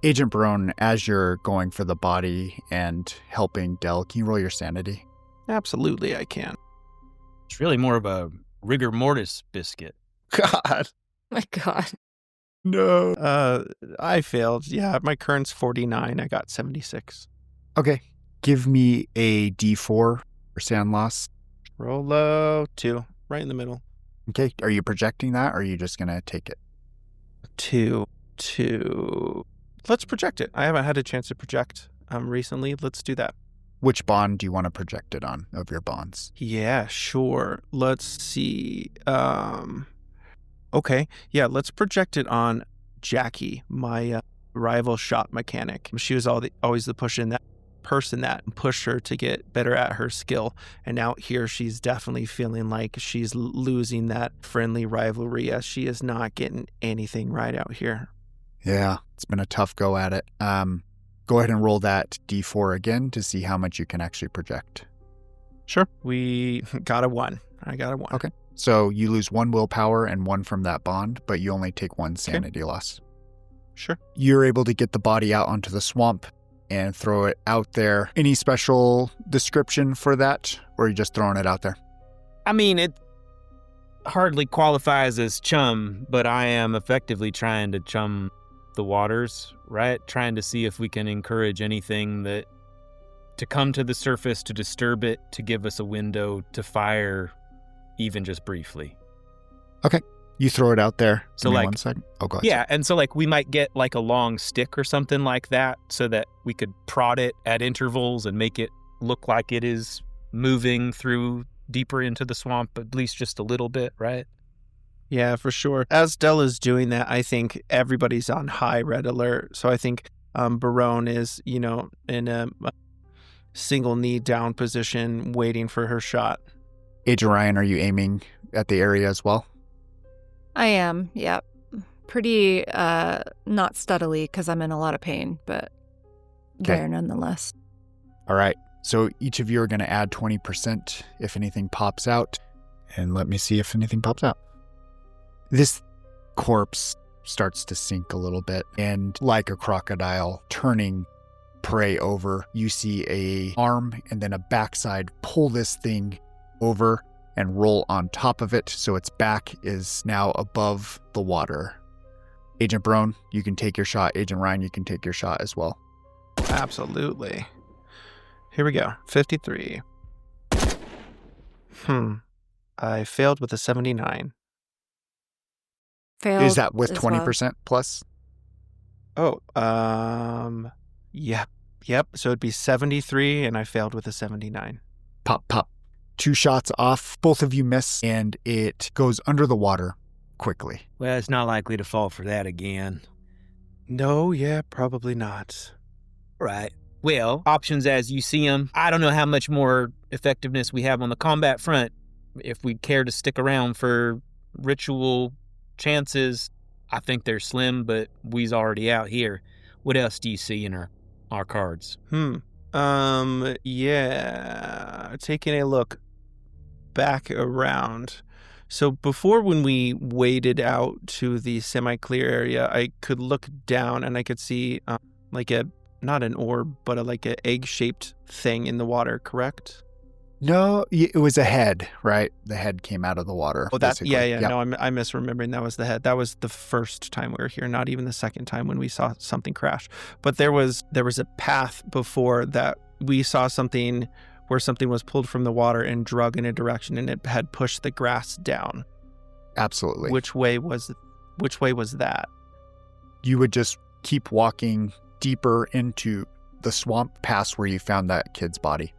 Agent Barone, as you're going for the body and helping Del, can you roll your sanity? Absolutely, I can. It's really more of a rigor mortis biscuit. God. My God. No. I failed. Yeah, my current's 49. I got 76. Okay. Give me a D4 for sand loss. Roll low, 2. Right in the middle. Okay. Are you projecting that, or are you just going to take it? 2. Let's project it. I haven't had a chance to project recently. Let's do that. Which bond do you want to project it on of your bonds? Yeah, sure. Let's see. Okay. Yeah, let's project it on Jackie, my rival shop mechanic. She was always the person that pushed her to get better at her skill. And out here, she's definitely feeling like she's losing that friendly rivalry as she is not getting anything right out here. Yeah, it's been a tough go at it. Go ahead and roll that D4 again to see how much you can actually project. Sure. We got a 1. I got a 1. Okay. So you lose 1 willpower and 1 from that bond, but you only take 1 sanity loss. Sure. You're able to get the body out onto the swamp and throw it out there. Any special description for that, or are you just throwing it out there? I mean, it hardly qualifies as chum, but I am effectively trying to chum the waters, right? Trying to see if we can encourage anything that to come to the surface, to disturb it, to give us a window to fire, even just briefly. Okay. You throw it out there. So Give me like, 1 second. Oh, go ahead. yeah, and so like we might get like a long stick or something like that so that we could prod it at intervals and make it look like it is moving through deeper into the swamp, at least just a little bit, right? Yeah, for sure. As Della's doing that, I think everybody's on high red alert. So I think Barone is, in a single knee down position waiting for her shot. Agent Ryan, are you aiming at the area as well? I am, yep. Pretty not steadily because I'm in a lot of pain, but there nonetheless. All right. So each of you are going to add 20% if anything pops out. And let me see if anything pops out. This corpse starts to sink a little bit. And like a crocodile turning prey over, you see a arm and then a backside pull this thing over and roll on top of it, so its back is now above the water. Agent Barone, you can take your shot. Agent Ryan, you can take your shot as well. Absolutely. Here we go. 53. I failed with a 79. Failed Is that with as 20% plus? Oh, yep. So it'd be 73, and I failed with a 79. Pop, pop. 2 shots off. Both of you miss, and it goes under the water quickly. Well, it's not likely to fall for that again. No, yeah, probably not. Right. Well, options as you see them. I don't know how much more effectiveness we have on the combat front. If we care to stick around for ritual chances, I think they're slim, but we's already out here. What else do you see in our cards? Yeah. Taking a look back around. So before, when we waded out to the semi-clear area, I could look down and I could see not an orb, but like an egg-shaped thing in the water, correct? No, it was a head, right? The head came out of the water. Oh, that, basically. yeah. Yep. No, I'm misremembering. That was the head. That was the first time we were here, not even the second time when we saw something crash. But there was a path before that we saw something where something was pulled from the water and drug in a direction, and it had pushed the grass down. Absolutely. Which way was that? You would just keep walking deeper into the swamp past where you found that kid's body.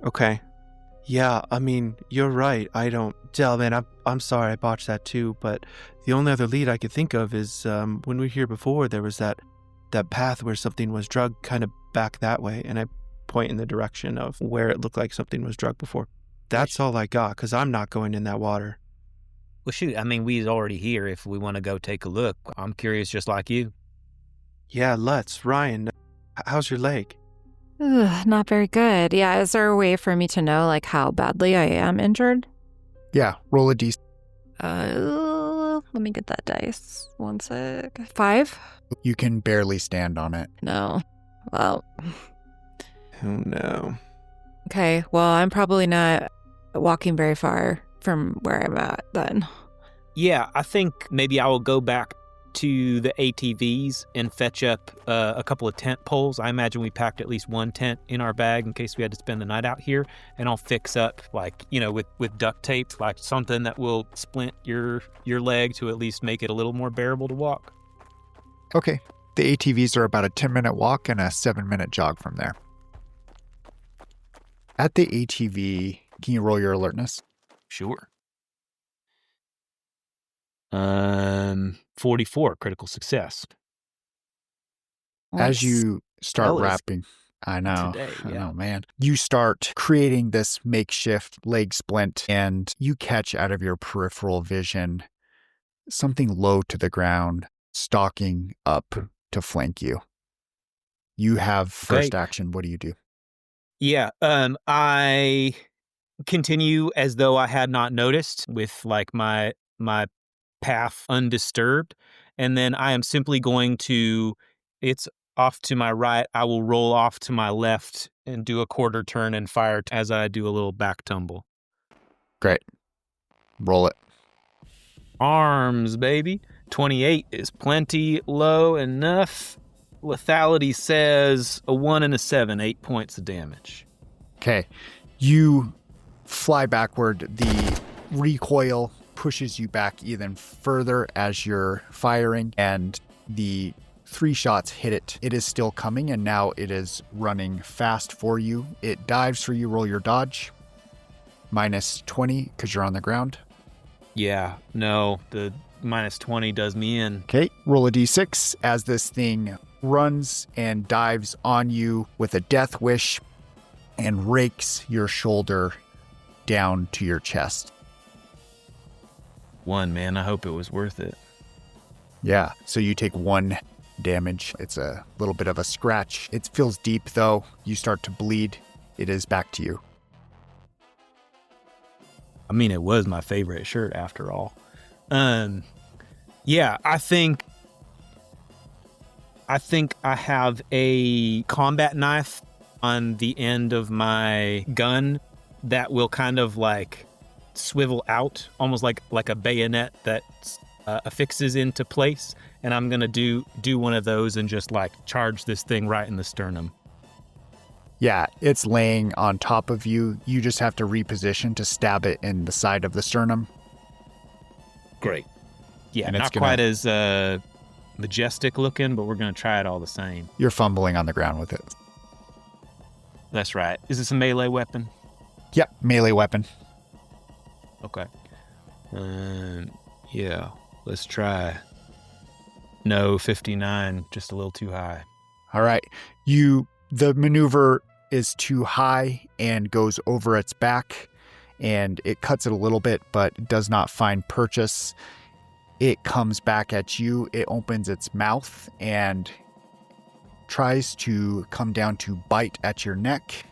Okay. Yeah, I mean, you're right. Del, man, I'm sorry I botched that too, but the only other lead I could think of is when we were here before, there was that path where something was drugged kind of back that way, and I point in the direction of where it looked like something was drugged before. That's all I got, because I'm not going in that water. Well, shoot, I mean, we's already here if we want to go take a look. I'm curious just like you. Yeah, let's. Ryan, how's your leg? Not very good. Yeah, is there a way for me to know like how badly I am injured? Yeah, roll a d. Let me get that dice. 1 sec. 5? You can barely stand on it. No. Well. Oh, no. Okay, well, I'm probably not walking very far from where I'm at then. Yeah, I think maybe I will go back to the ATVs and fetch up a couple of tent poles. I imagine we packed at least 1 tent in our bag in case we had to spend the night out here, and I'll fix up with duct tape, like something that will splint your leg to at least make it a little more bearable to walk. Okay. The ATVs are about a 10-minute walk and a 7-minute jog from there. At the ATV, can you roll your alertness? Sure. 44, critical success. As you start Well, wrapping, I know, today, I yeah. know, man. You start creating this makeshift leg splint, and you catch out of your peripheral vision something low to the ground, stalking up to flank you. You have first action. What do you do? Yeah, I continue as though I had not noticed with like my path undisturbed, and then I am simply going to, it's off to my right, I will roll off to my left and do a quarter turn and fire as I do a little back tumble. Great. Roll it. Arms, baby. 28 is plenty low enough. Lethality says a 1 and a 7, 8 points of damage. Okay. You fly backward. The recoil pushes you back even further as you're firing, and the 3 shots hit it. It is still coming, and now it is running fast for you. It dives for you. Roll your dodge. Minus 20 because you're on the ground. Yeah, no, the minus 20 does me in. Okay, roll a d6 as this thing runs and dives on you with a death wish and rakes your shoulder down to your chest. 1, man. I hope it was worth it. Yeah, so you take 1 damage. It's a little bit of a scratch. It feels deep, though. You start to bleed. It is back to you. I mean, it was my favorite shirt after all. Yeah, I think I have a combat knife on the end of my gun that will kind of like swivel out, almost like a bayonet that affixes into place. And I'm gonna do one of those and just like charge this thing right in the sternum. Yeah, it's laying on top of you. You just have to reposition to stab it in the side of the sternum. Great. Yeah, And it's not gonna- quite as majestic looking, but we're gonna try it all the same. You're fumbling on the ground with it. That's right. Is this a melee weapon? Yep, melee weapon. Okay. Yeah, let's try. No, 59, just a little too high. All right. The maneuver is too high and goes over its back, and it cuts it a little bit, but does not find purchase. It comes back at you. It opens its mouth and tries to come down to bite at your neck.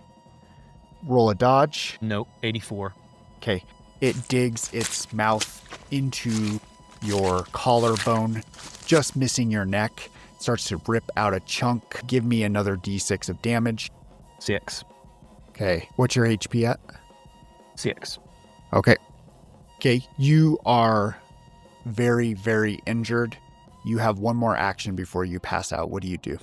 Roll a dodge. Nope, 84. Okay. It digs its mouth into your collarbone, just missing your neck. Starts to rip out a chunk. Give me another d6 of damage. 6. Okay. What's your HP at? 6. Okay. Okay. You are very, very injured. You have 1 more action before you pass out. What do you do?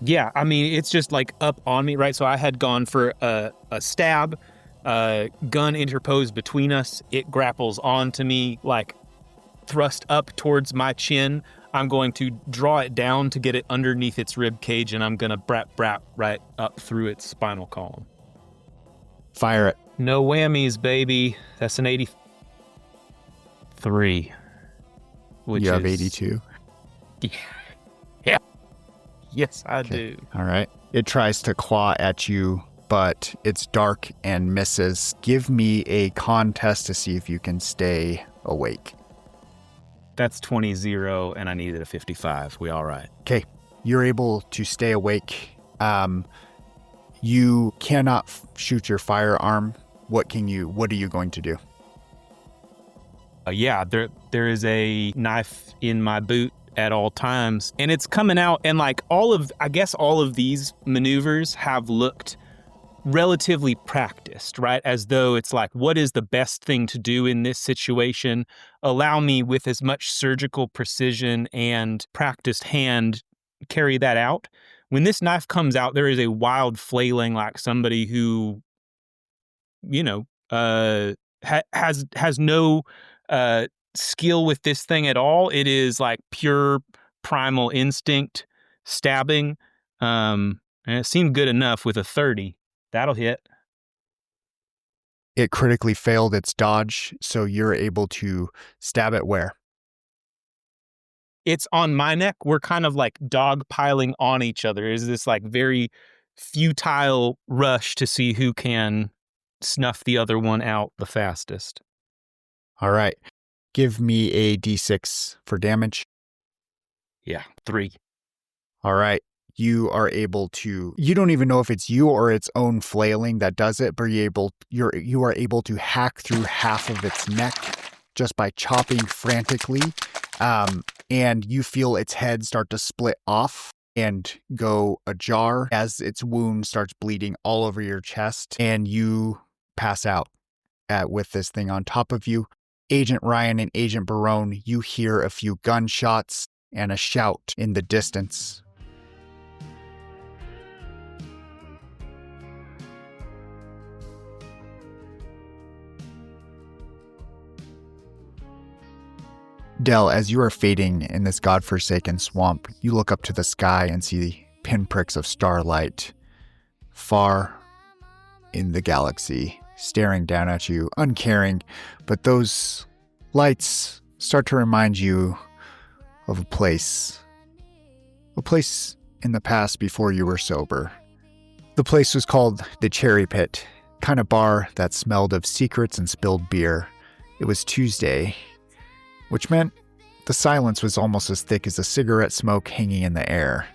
Yeah, I mean, it's just like up on me, right? So I had gone for a stab, gun interposed between us. It grapples onto me, like thrust up towards my chin. I'm going to draw it down to get it underneath its rib cage, and I'm going to brap right up through its spinal column. Fire it. No whammies, baby. That's an 83. Which You have is 82. Yeah. Yes, I do. All right. It tries to claw at you, but it's dark and misses. Give me a contest to see if you can stay awake. That's 20-0, and I needed a 55. We all right? Okay. You're able to stay awake. You cannot shoot your firearm. What are you going to do? Yeah, there is a knife in my boot at all times, and it's coming out, and like all of these maneuvers have looked relatively practiced, right? As though it's like, what is the best thing to do in this situation? Allow me with as much surgical precision and practiced hand carry that out. When this knife comes out, there is a wild flailing, like somebody who, has no skill with this thing at all. It is like pure primal instinct stabbing. And it seemed good enough with a 30. That'll hit. It critically failed its dodge, so you're able to stab it where? It's on my neck. We're kind of like dog piling on each other. Is this like very futile rush to see who can snuff the other one out the fastest? All right. Give me a d6 for damage. Yeah, 3. All right. You are able to, you don't even know if it's you or its own flailing that does it, but you are able to hack through half of its neck just by chopping frantically. And you feel its head start to split off and go ajar as its wound starts bleeding all over your chest, and you pass out with this thing on top of you. Agent Ryan and Agent Barone, you hear a few gunshots and a shout in the distance. Del, as you are fading in this godforsaken swamp, you look up to the sky and see pinpricks of starlight far in the galaxy, staring down at you, uncaring, but those lights start to remind you of a place in the past before you were sober. The place was called the Cherry Pit, kind of bar that smelled of secrets and spilled beer. It was Tuesday, which meant the silence was almost as thick as the cigarette smoke hanging in the air.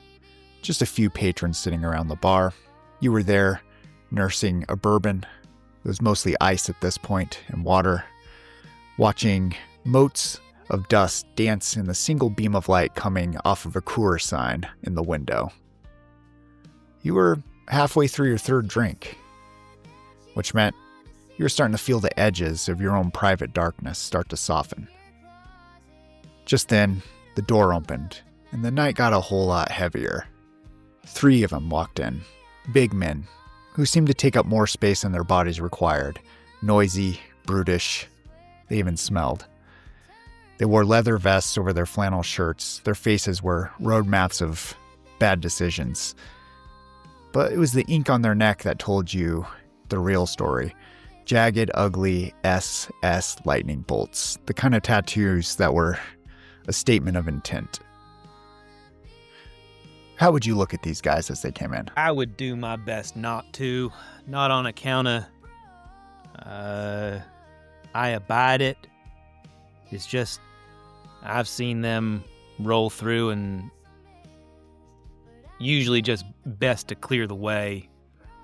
Just a few patrons sitting around the bar. You were there, nursing a bourbon. It was mostly ice at this point and water, watching motes of dust dance in the single beam of light coming off of a Coors sign in the window. You were halfway through your third drink, which meant you were starting to feel the edges of your own private darkness start to soften. Just then, the door opened, and the night got a whole lot heavier. 3 of them walked in, big men, who seemed to take up more space than their bodies required. Noisy, brutish, they even smelled. They wore leather vests over their flannel shirts. Their faces were roadmaps of bad decisions. But it was the ink on their neck that told you the real story. Jagged, ugly SS lightning bolts. The kind of tattoos that were a statement of intent. How would you look at these guys as they came in? I would do my best not to. Not on account of... I abide it. It's just... I've seen them roll through, and usually just best to clear the way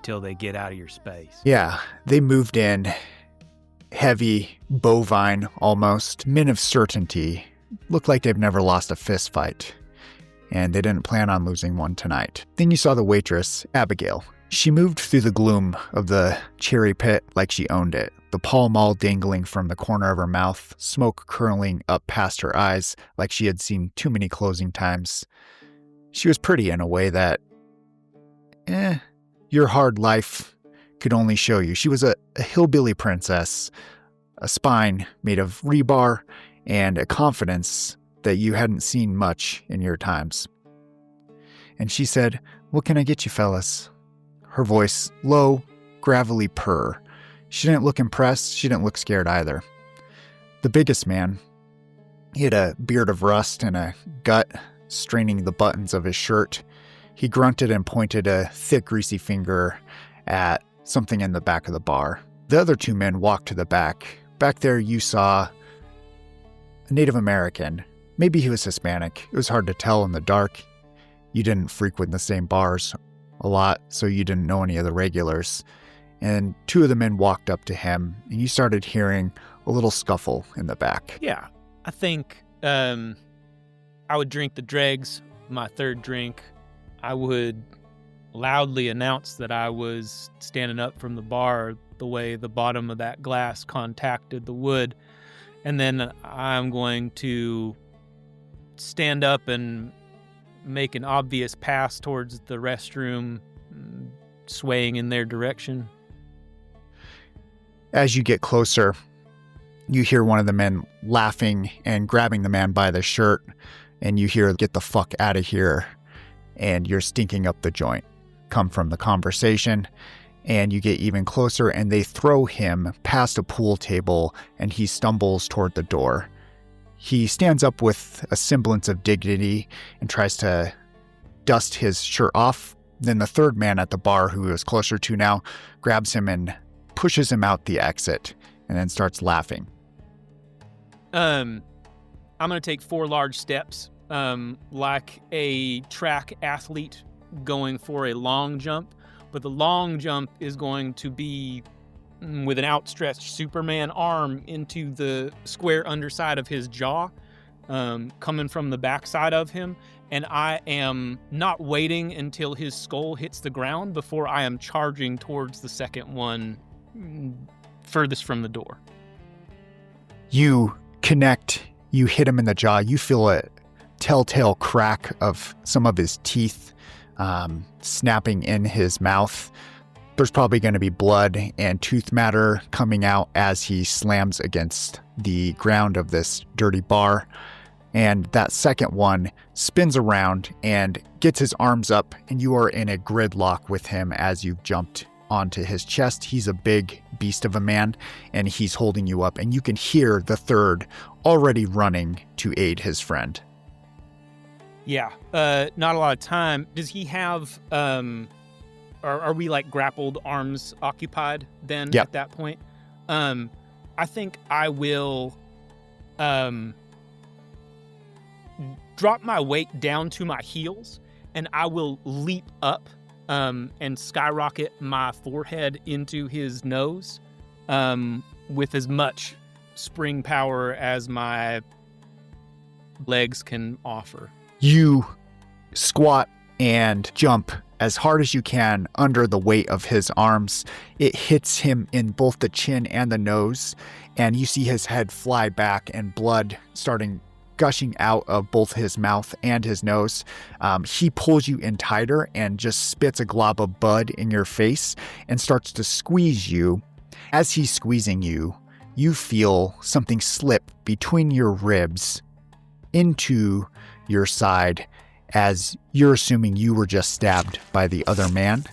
till they get out of your space. Yeah, they moved in, heavy, bovine almost, men of certainty. Looked like they've never lost a fist fight, and they didn't plan on losing one tonight. Then you saw the waitress, Abigail. She moved through the gloom of the Cherry Pit like she owned it. The Pall Mall dangling from the corner of her mouth, smoke curling up past her eyes like she had seen too many closing times. She was pretty in a way that, your hard life could only show you. She was a hillbilly princess, a spine made of rebar, and a confidence that you hadn't seen much in your times. And she said, "What can I get you, fellas?" Her voice, low, gravelly purr. She didn't look impressed. She didn't look scared either. The biggest man, he had a beard of rust and a gut straining the buttons of his shirt. He grunted and pointed a thick, greasy finger at something in the back of the bar. The other 2 men walked to the back. Back there you saw a Native American. Maybe he was Hispanic. It was hard to tell in the dark. You didn't frequent the same bars a lot, so you didn't know any of the regulars. And 2 of the men walked up to him, and you started hearing a little scuffle in the back. Yeah, I think I would drink the dregs, my third drink. I would loudly announce that I was standing up from the bar the way the bottom of that glass contacted the wood. And then I'm going to stand up and make an obvious pass towards the restroom, swaying in their direction. As you get closer, you hear one of the men laughing and grabbing the man by the shirt, and you hear, "Get the fuck out of here," and you're stinking up the joint, come from the conversation. And you get even closer, and they throw him past a pool table, and he stumbles toward the door. He stands up with a semblance of dignity and tries to dust his shirt off. Then the third man at the bar, who he was closer to now, grabs him and pushes him out the exit, and then starts laughing. I'm going to take 4 large steps, like a track athlete going for a long jump, but the long jump is going to be with an outstretched Superman arm into the square underside of his jaw, coming from the backside of him, and I am not waiting until his skull hits the ground before I am charging towards the second one furthest from the door. You connect, you hit him in the jaw, you feel a telltale crack of some of his teeth snapping in his mouth. There's probably going to be blood and tooth matter coming out as he slams against the ground of this dirty bar. And that second one spins around and gets his arms up, and you are in a gridlock with him as you've jumped onto his chest. He's a big beast of a man, and he's holding you up, and you can hear the third already running to aid his friend. Yeah, not a lot of time. Does he have, are we like grappled, arms occupied then Yep. at that point? I think I will drop my weight down to my heels, and I will leap up and skyrocket my forehead into his nose with as much spring power as my legs can offer. You squat and jump as hard as you can under the weight of his arms. It hits him in both the chin and the nose, and you see his head fly back and blood starting gushing out of both his mouth and his nose. He pulls you in tighter and just spits a glob of blood in your face and starts to squeeze you. As he's squeezing you, you feel something slip between your ribs into your side as you're assuming you were just stabbed by the other man,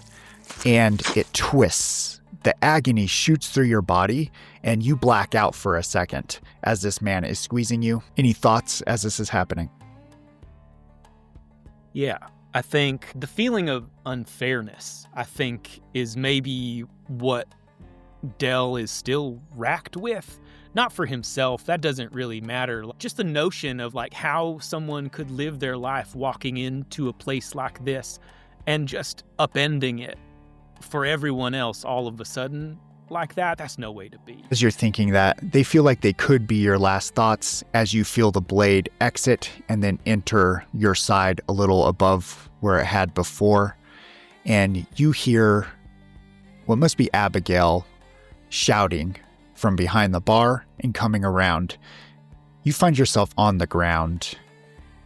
and it twists. The agony shoots through your body, and you black out for a second as this man is squeezing you. Any thoughts as this is happening? Yeah, I think the feeling of unfairness, I think, is maybe what Dell is still racked with. Not for himself, that doesn't really matter. Just the notion of like how someone could live their life walking into a place like this and just upending it for everyone else all of a sudden like that, that's no way to be. As you're thinking that, they feel like they could be your last thoughts as you feel the blade exit and then enter your side a little above where it had before. And you hear what must be Abigail shouting from behind the bar and coming around. You find yourself on the ground,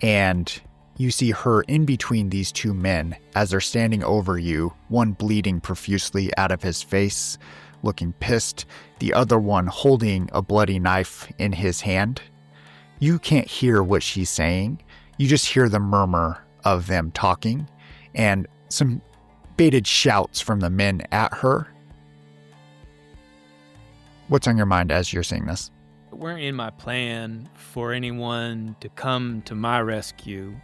and you see her in between these two men as they're standing over you, one bleeding profusely out of his face, looking pissed, the other one holding a bloody knife in his hand. You can't hear what she's saying. You just hear the murmur of them talking and some bated shouts from the men at her. What's on your mind as you're seeing this? It weren't in my plan for anyone to come to my rescue.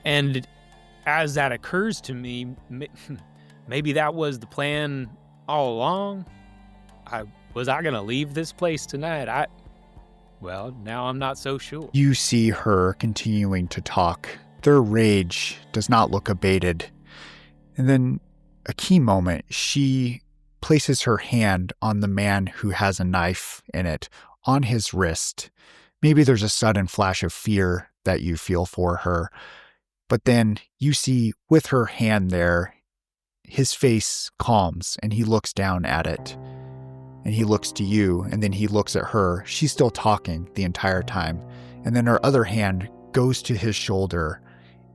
And as that occurs to me, maybe that was the plan all along. Was I going to leave this place tonight? Well, now I'm not so sure. You see her continuing to talk. Their rage does not look abated. And then a key moment, she places her hand on the man who has a knife in it on his wrist. Maybe there's a sudden flash of fear that you feel for her. But then you see with her hand there, his face calms and he looks down at it. And he looks to you, and then he looks at her. She's still talking the entire time. And then her other hand goes to his shoulder,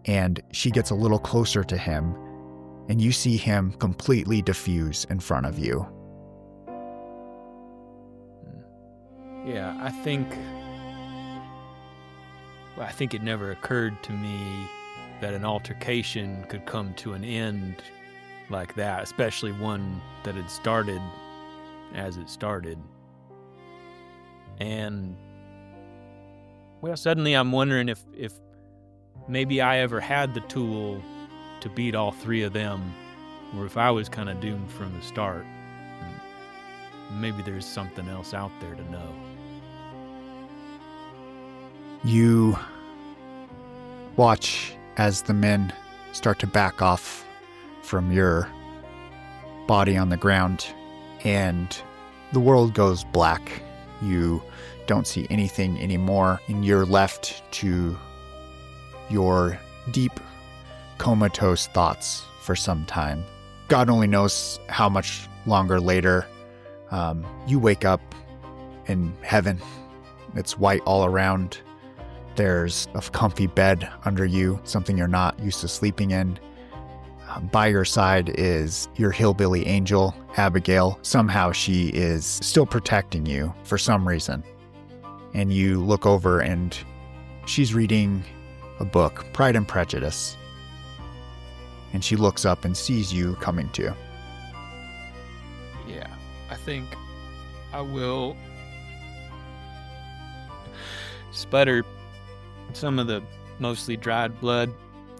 and she gets a little closer to him, and you see him completely diffuse in front of you. Yeah, I think it never occurred to me that an altercation could come to an end like that, especially one that had started as it started. And, well, suddenly I'm wondering if maybe I ever had the tool to beat all three of them, or if I was kind of doomed from the start. Maybe there's something else out there to know. You watch as the men start to back off from your body on the ground, and the world goes black. You don't see anything anymore, and you're left to your deep, comatose thoughts for some time. God only knows how much longer later. You wake up in heaven. It's white all around. There's a comfy bed under you, something you're not used to sleeping in. By your side is your hillbilly angel, Abigail. Somehow she is still protecting you for some reason. And you look over and she's reading a book, Pride and Prejudice. And she looks up and sees you coming to. Yeah, I think I will sputter some of the mostly dried blood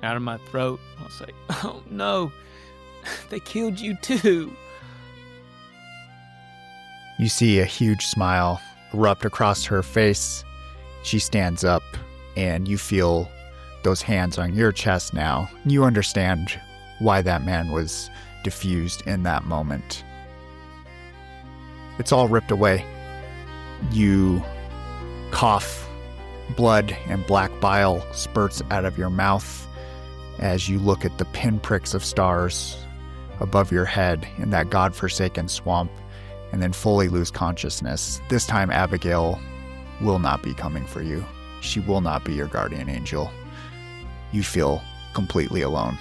out of my throat. I'll say, "Oh no, they killed you too." You see a huge smile erupt across her face. She stands up and you feel those hands on your chest now. You understand why that man was diffused in that moment. It's all ripped away. You cough. Blood and black bile spurts out of your mouth as you look at the pinpricks of stars above your head in that godforsaken swamp, and then fully lose consciousness. This time Abigail will not be coming for you. She will not be your guardian angel. You feel completely alone.